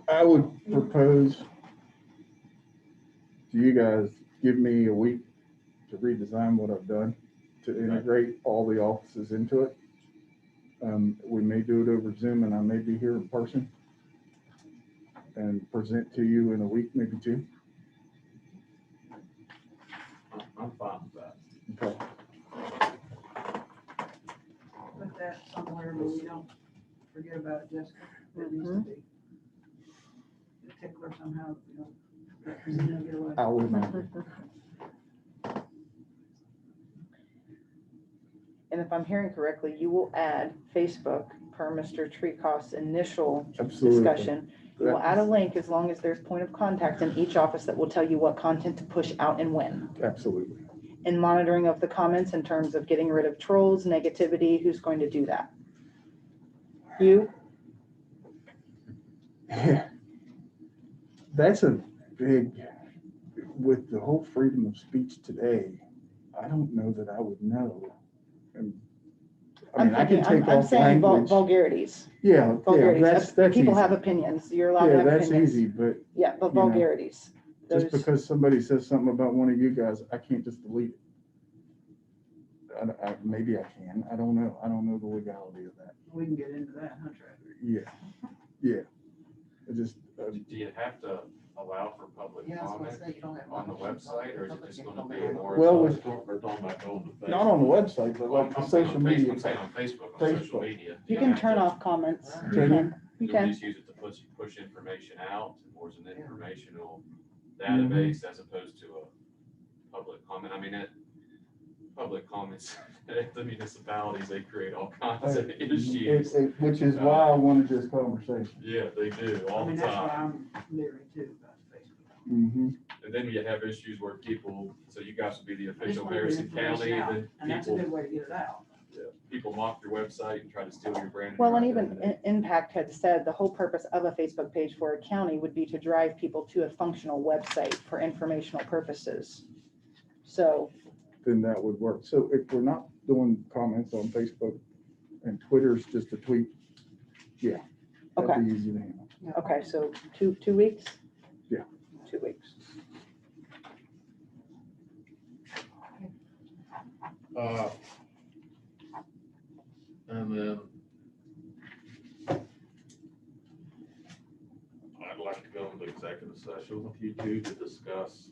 S16: I would propose to you guys, give me a week to redesign what I've done, to integrate all the offices into it. We may do it over Zoom and I may be here in person and present to you in a week, maybe two.
S5: I'm fine with that.
S16: Okay.
S4: Put that somewhere where we don't forget about it, Jessica. It needs to be a tickler somehow, you know, let Christina get away.
S16: I will not.
S12: And if I'm hearing correctly, you will add Facebook per Mr. Treecoff's initial
S16: Absolutely.
S12: discussion. You will add a link as long as there's point of contact in each office that will tell you what content to push out and when.
S16: Absolutely.
S12: And monitoring of the comments in terms of getting rid of trolls, negativity, who's going to do that? You?
S16: Yeah. That's a big, with the whole freedom of speech today, I don't know that I would know. And, I mean, I can take
S12: I'm
S16: off
S12: saying
S16: language.
S12: vulgarities.
S16: Yeah,
S12: Vulgarities.
S16: that's
S12: People
S16: easy.
S12: have opinions. You're allowed to
S16: Yeah,
S12: have
S16: that's
S12: opinions.
S16: easy, but
S12: Yeah, but
S16: you know,
S12: vulgarities.
S16: just
S12: Those-
S16: because somebody says something about one of you guys, I can't just delete it. Maybe I can. I don't know. I don't know the legality of that.
S4: We can get into that, huh, Travis?
S16: Yeah. I just,
S5: Do you have to
S9: allow for public
S1: Yeah, I was gonna
S9: comment
S1: say, you don't have.
S9: on the website, or is it just gonna be more?
S16: Well,
S9: of a-
S16: with-
S5: We're talking about going to Facebook.
S16: Not on the website, but like the
S9: I'm saying
S16: social
S9: on
S16: media.
S9: Facebook, I'm saying on Facebook, on social
S16: Facebook.
S9: media.
S12: You
S9: don't
S12: can
S9: have
S12: turn
S9: to-
S12: off comments. You
S16: Can
S12: can. You
S9: You
S12: can.
S9: just use it to push information out, or is it an informational database as opposed to a public comment? I mean, public comments at the municipalities, they create all kinds of issues.
S16: Which is why I wanted this conversation.
S9: Yeah, they do
S4: I
S9: all the
S4: mean, that's what
S9: time.
S4: I'm leery too about Facebook.
S16: Mm-hmm.
S9: And then you have issues where people, so you guys would be the
S4: I just
S9: official
S4: wanna get
S9: Harrison
S4: information
S9: County,
S4: out,
S9: then
S4: and that's a
S9: people,
S4: good way to get it out.
S9: people mock your website and try to steal your brand.
S12: Well, and even Impact had said the whole purpose of a Facebook page for a county would be to drive people to a functional website for informational purposes. So,
S16: Then that would work. So if we're not doing comments on Facebook and Twitter's just a tweet, yeah.
S12: Okay.
S16: That'd be easy to handle.
S12: okay, so 2 weeks?
S16: Yeah.
S12: 2 weeks.
S5: And then I'd like to go into executive session with you two to discuss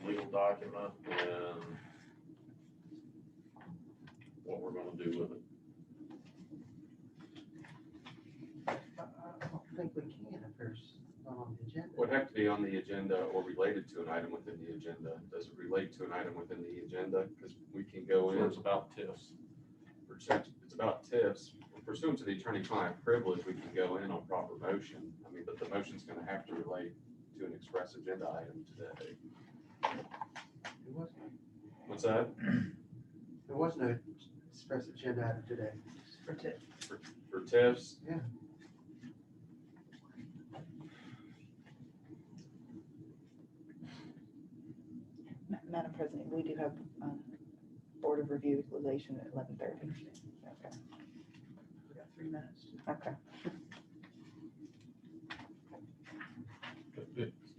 S5: legal document and what we're gonna do with it.
S1: I don't think we can if there's not on the agenda.
S9: Would have to be on the agenda or related to an item within the agenda. Does it relate to an item within the agenda? Because we can go in.
S5: So it's about TIFs.
S9: It's about TIFs. Pursuant to the attorney-client privilege, we can go in on proper motion. I mean, but the motion's gonna have to relate to an express agenda item today.
S1: There was no-
S9: What's that?
S1: There was no express agenda item today.
S4: For tip.
S9: For TIFs?
S1: Yeah.
S12: Madam President, we do have Board of Review equalization at 11:30. Okay.
S4: We got 3 minutes.
S12: Okay.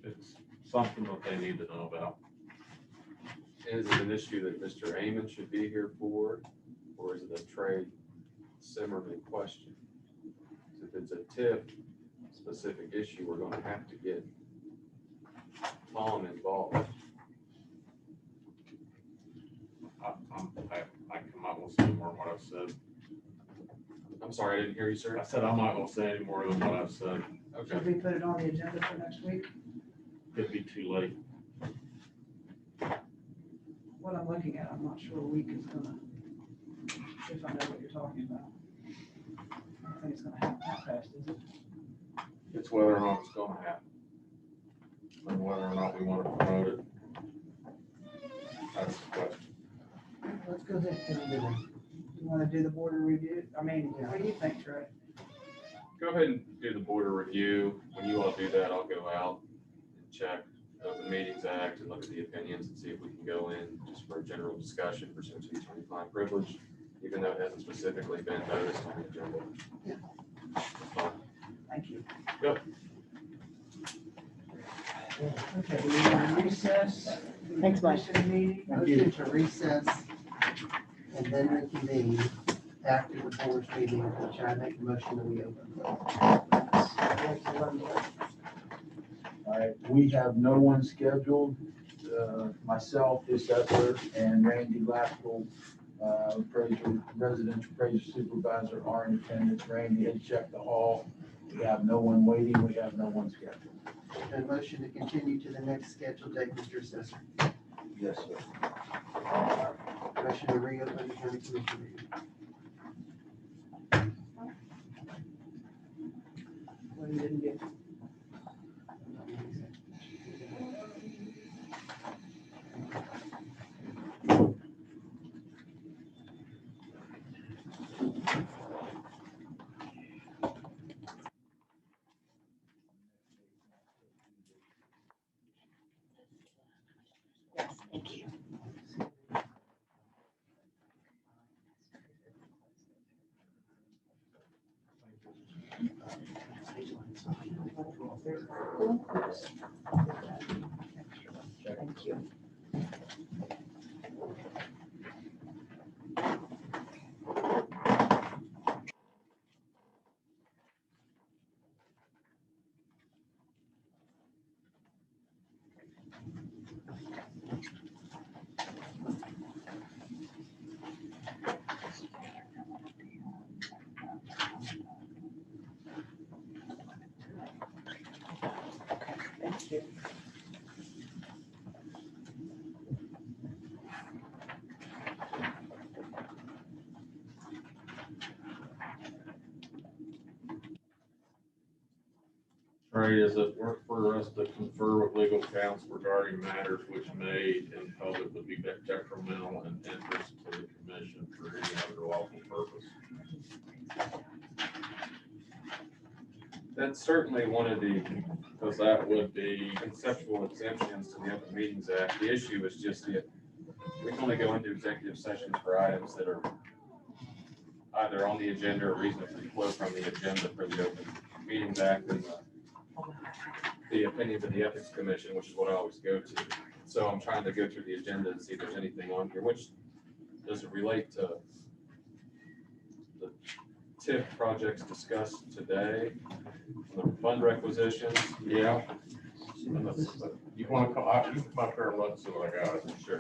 S5: It's something that they need to know about.
S9: Is it an issue that Mr. Amon should be here for, or is it a Trey Zimmerman question? If it's a TIF specific issue, we're gonna have to get Tom involved.
S5: I cannot gonna say more than what I've said.
S9: I'm sorry, I didn't hear you, sir.
S5: I said I'm not gonna say any more than what I've said.
S9: Okay.
S4: Should we put it on the agenda for next week?
S5: It'd be too late.
S4: What I'm looking at, I'm not sure a week is gonna, if I know what you're talking about. I don't think it's gonna happen that fast, is it?
S9: It's whether or not it's gonna happen. And whether or not we wanna promote it. That's the question.
S4: Let's go ahead and do it. You wanna do the border review? I mean, what do you think, Trey?
S9: Go ahead and do the border review. When you all do that, I'll go out and check the Meetings Act and look at the opinions and see if we can go in just for a general discussion pursuant to the attorney-client privilege, even though it hasn't specifically been noticed on the agenda.
S4: Yeah.
S9: That's fine.
S4: Thank you.
S9: Yep.
S4: Okay, we want to recess.
S12: Thanks, Mike.
S4: Commission meeting.
S1: Motion to recess and then reconvene after the board's meeting, which I make the motion that we open.
S7: All right, we have no one scheduled. Myself, the assessor, and Randy Laskell, appraiser, residential appraiser supervisor are in attendance. Randy had checked the hall. We have no one waiting. We have no one scheduled.
S1: A motion to continue to the next scheduled date, Mr. Assessor.
S7: Yes, sir.
S1: Motion to reopen the county commission meeting.
S4: Well, you didn't get.
S12: Yes, thank you. Thank you. Thank you.
S5: Trey, does it work for us to confer with legal counsel regarding matters which may in public would be detrimental and interest to the commission for any other lawful purpose? That's certainly one of the, because that would be conceptual exemptions to the Open Meetings Act. The issue is just that we can only go into executive sessions for items that are either on the agenda or reasonably flow from the agenda for the Open Meetings Act and the opinions of the Ethics Commission, which is what I always go to. So I'm trying to go through the agenda and see if there's anything on here, which does it relate to the TIF projects discussed today, the fund requisitions? Yeah. You want to come, you can come up here and look, see what I got. Sure.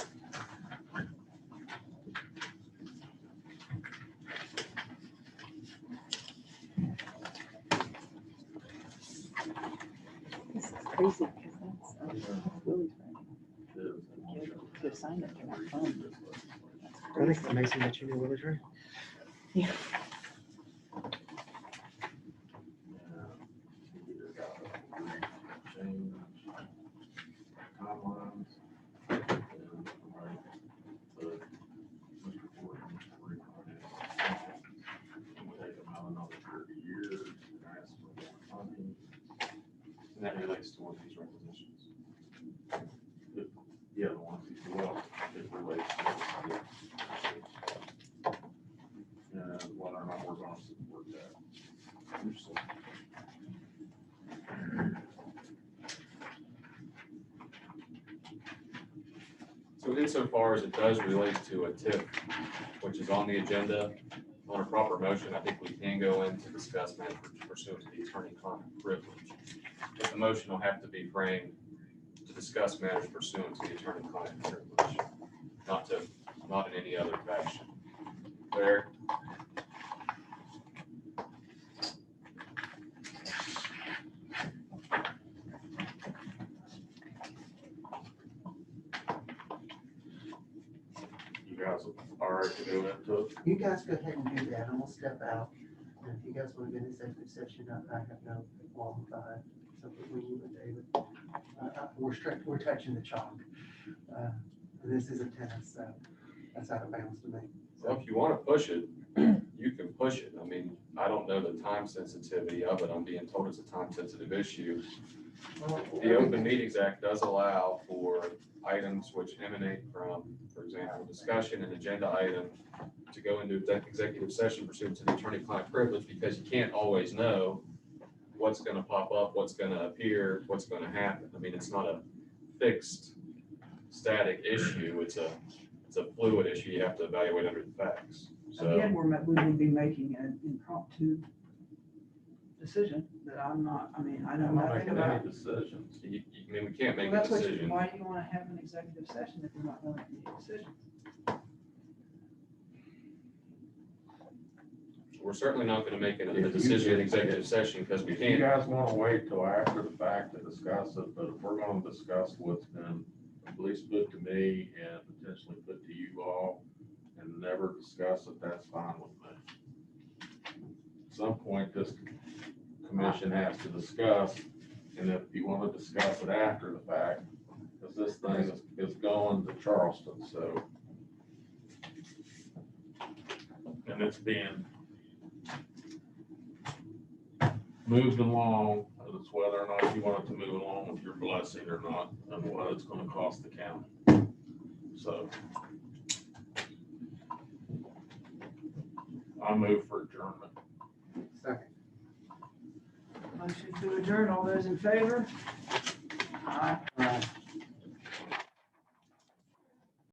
S12: This is crazy because that's Willie's right. To sign it to my phone.
S1: I think it's amazing that you knew what was right.
S12: Yeah.
S5: That relates to one of these requisitions. Yeah, the ones, well, it relates to. Whether or not we're going to support that. So insofar as it does relate to a TIF, which is on the agenda, on a proper motion, I think we can go in to discuss matters pursuant to the attorney-client privilege. But the motion will have to be framed to discuss matters pursuant to the attorney-client privilege, not in any other fashion. Clear? You guys are right to go into it?
S1: You guys go ahead and do that, and we'll step out. And if you guys want to get an executive session, I have no qualm with that. So between you and David, we're touching the chalk. This isn't tennis, so that's out of bounds to me.
S5: Well, if you want to push it, you can push it. I mean, I don't know the time sensitivity of it. I'm being told it's a time sensitive issue. The Open Meetings Act does allow for items which emanate from, for example, discussion and agenda item to go into executive session pursuant to the attorney-client privilege, because you can't always know what's going to pop up, what's going to appear, what's going to happen. I mean, it's not a fixed, static issue. It's a fluid issue. You have to evaluate under the facts. So
S4: Again, we would be making an impromptu decision that I'm not, I mean, I know
S5: I'm not
S4: nothing
S5: making
S4: about.
S5: any decisions. I mean, we can't make
S4: Well,
S5: a
S4: that's what you,
S5: decision.
S4: why do you want to have an executive session if you're not going to make any decisions?
S5: We're certainly not going to make a decision in executive session because we
S9: If
S5: can't.
S9: you guys want to wait till after the fact to discuss it, but if we're going to discuss what's been at least put to me and potentially put to you all and never discuss it, that's fine with me. At some point, this commission has to discuss, and if you want to discuss it after the fact, because this thing is going to Charleston, so. And it's being moved along, and it's whether or not you want it to move along with your blessing or not, and what it's gonna cost the county. So. I move for adjournment.
S1: Second.
S4: Motion to adjourn, all those in favor? Aye.
S1: Right.